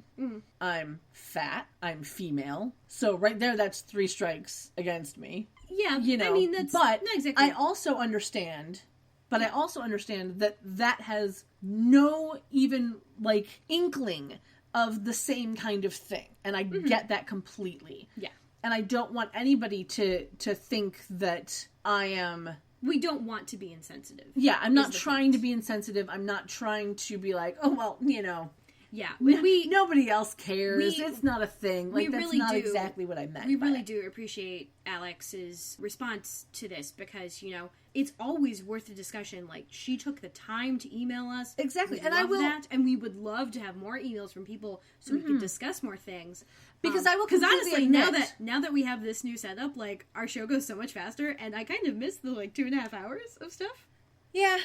I'm fat, I'm female. So right there, that's 3 strikes against me. Yeah, You know, I mean, that's but not exactly... I also understand that that has no even, like, inkling of the same kind of thing. And I get that completely. Yeah. And I don't want anybody to think that I am... We don't want to be insensitive. Yeah, I'm not trying to be insensitive. I'm not trying to be like, oh, well, you know... Yeah, nobody else cares. It's not a thing. Like, that's really not do, exactly what I meant. We really do appreciate Alex's response to this because, you know, it's always worth a discussion. Like, she took the time to email us. Exactly. We And love I will... that, and we would love to have more emails from people so we can discuss more things. Because I will Because honestly, admit, now that we have this new setup, like, our show goes so much faster, and I kind of miss the, like, 2.5 hours of stuff. Yeah.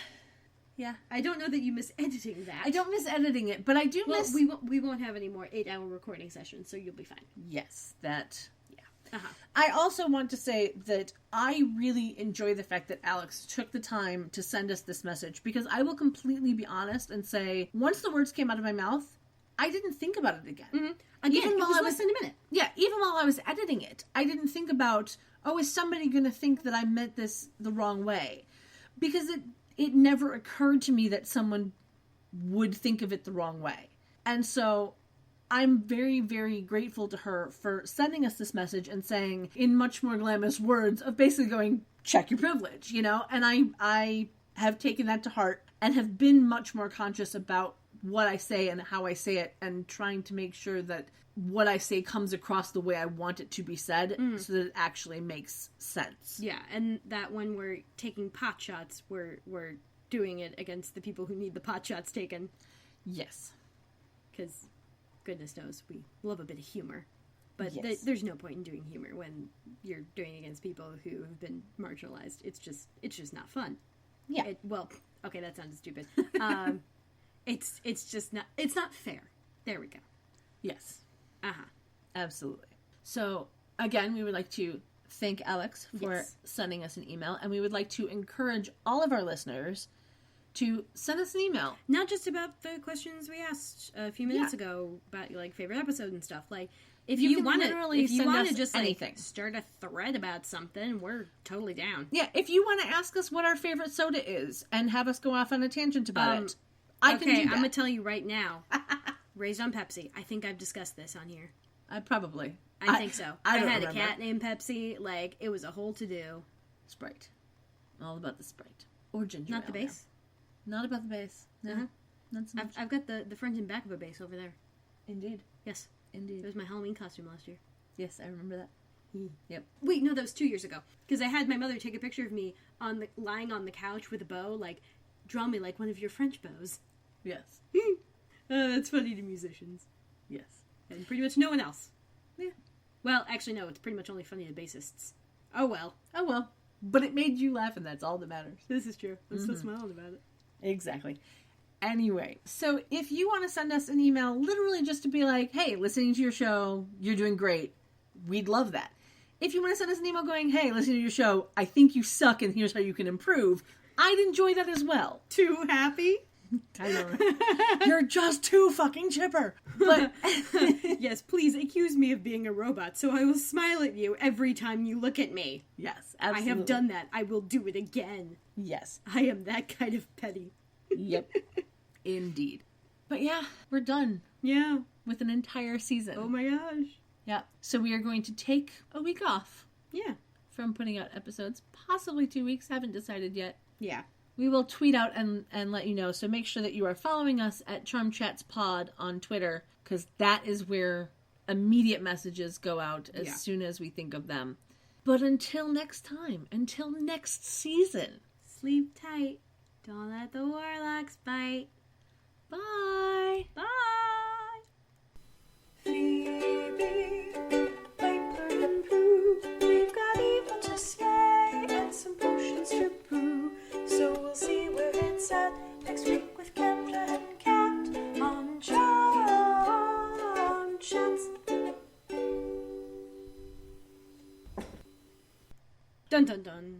I don't know that you miss editing that. I don't miss editing it, but I do miss... We won't have any more 8-hour recording sessions, so you'll be fine. Yes, that... Yeah. Uh-huh. I also want to say that I really enjoy the fact that Alex took the time to send us this message, because I will completely be honest and say, once the words came out of my mouth, I didn't think about it again. Mm-hmm. Again, even while it was I less than a minute. Yeah, even while I was editing it, I didn't think about, oh, is somebody going to think that I meant this the wrong way? Because it never occurred to me that someone would think of it the wrong way. And so I'm very, very grateful to her for sending us this message and saying, in much more glamorous words, of basically going, check your privilege, you know? And I have taken that to heart and have been much more conscious about what I say and how I say it, and trying to make sure that what I say comes across the way I want it to be said, so that it actually makes sense. Yeah, and that when we're taking pot shots, we're doing it against the people who need the pot shots taken. Yes. Because, goodness knows, we love a bit of humor. But Yes. there's no point in doing humor when you're doing it against people who have been marginalized. It's just not fun. Yeah. Well, okay, that sounded stupid. It's just not, it's not fair. There we go. Yes. Uh-huh. Absolutely. So, again, we would like to thank Alex for Yes. sending us an email, and we would like to encourage all of our listeners to send us an email. Not just about the questions we asked a few minutes ago about, like, favorite episode and stuff. Like, if You you can want literally to send us just anything. like start a thread about something, we're totally down. Yeah, if you want to ask us what our favorite soda is and have us go off on a tangent about it, I can do that. I'm gonna tell you right now. Raised on Pepsi. I think I've discussed this on here. Probably. I think so. I I don't had remember. a cat named Pepsi. Like, it was a whole to-do. Sprite. All about the Sprite. Or ginger Not the ale. base. Not about the base. No. Uh-huh. Not so much. I've got the front and back of a base over there. Indeed. Yes. It Indeed. was my Halloween costume last year. Yes, I remember that. Yep. Wait, no, that was 2 years ago. Because I had my mother take a picture of me lying on the couch with a bow, like, draw me like one of your French bows. Yes. That's funny to musicians. Yes. And pretty much no one else. Yeah. Well, actually, no, it's pretty much only funny to bassists. Oh, well. Oh, well. But it made you laugh, and that's all that matters. This is true. I'm still smiling about it. Exactly. Anyway, so if you want to send us an email, literally just to be like, hey, listening to your show, you're doing great, we'd love that. If you want to send us an email going, hey, listening to your show, I think you suck and here's how you can improve, I'd enjoy that as well. Too happy? I know. You're just too fucking chipper. But Yes, please accuse me of being a robot so I will smile at you every time you look at me. yes, absolutely. I have done that. I will do it again. Yes. I am that kind of petty. Yep. Indeed. But yeah, we're done Yeah. with an entire season. Oh my gosh. Yeah. So we are going to take a week off Yeah. from putting out episodes. Possibly 2 weeks. Haven't decided yet. Yeah. We will tweet out and let you know. So make sure that you are following us at Charm Chats Pod on Twitter, because that is where immediate messages go out as soon as we think of them. But until next time, until next season, Sleep tight. Don't let the warlocks bite. bye. Bye. Phoebe, Piper, and Pooh, we've got evil to slay and some potions to brew. So we'll see where it's at next week with Kendra and Kat on Charm Chats. Dun dun dun.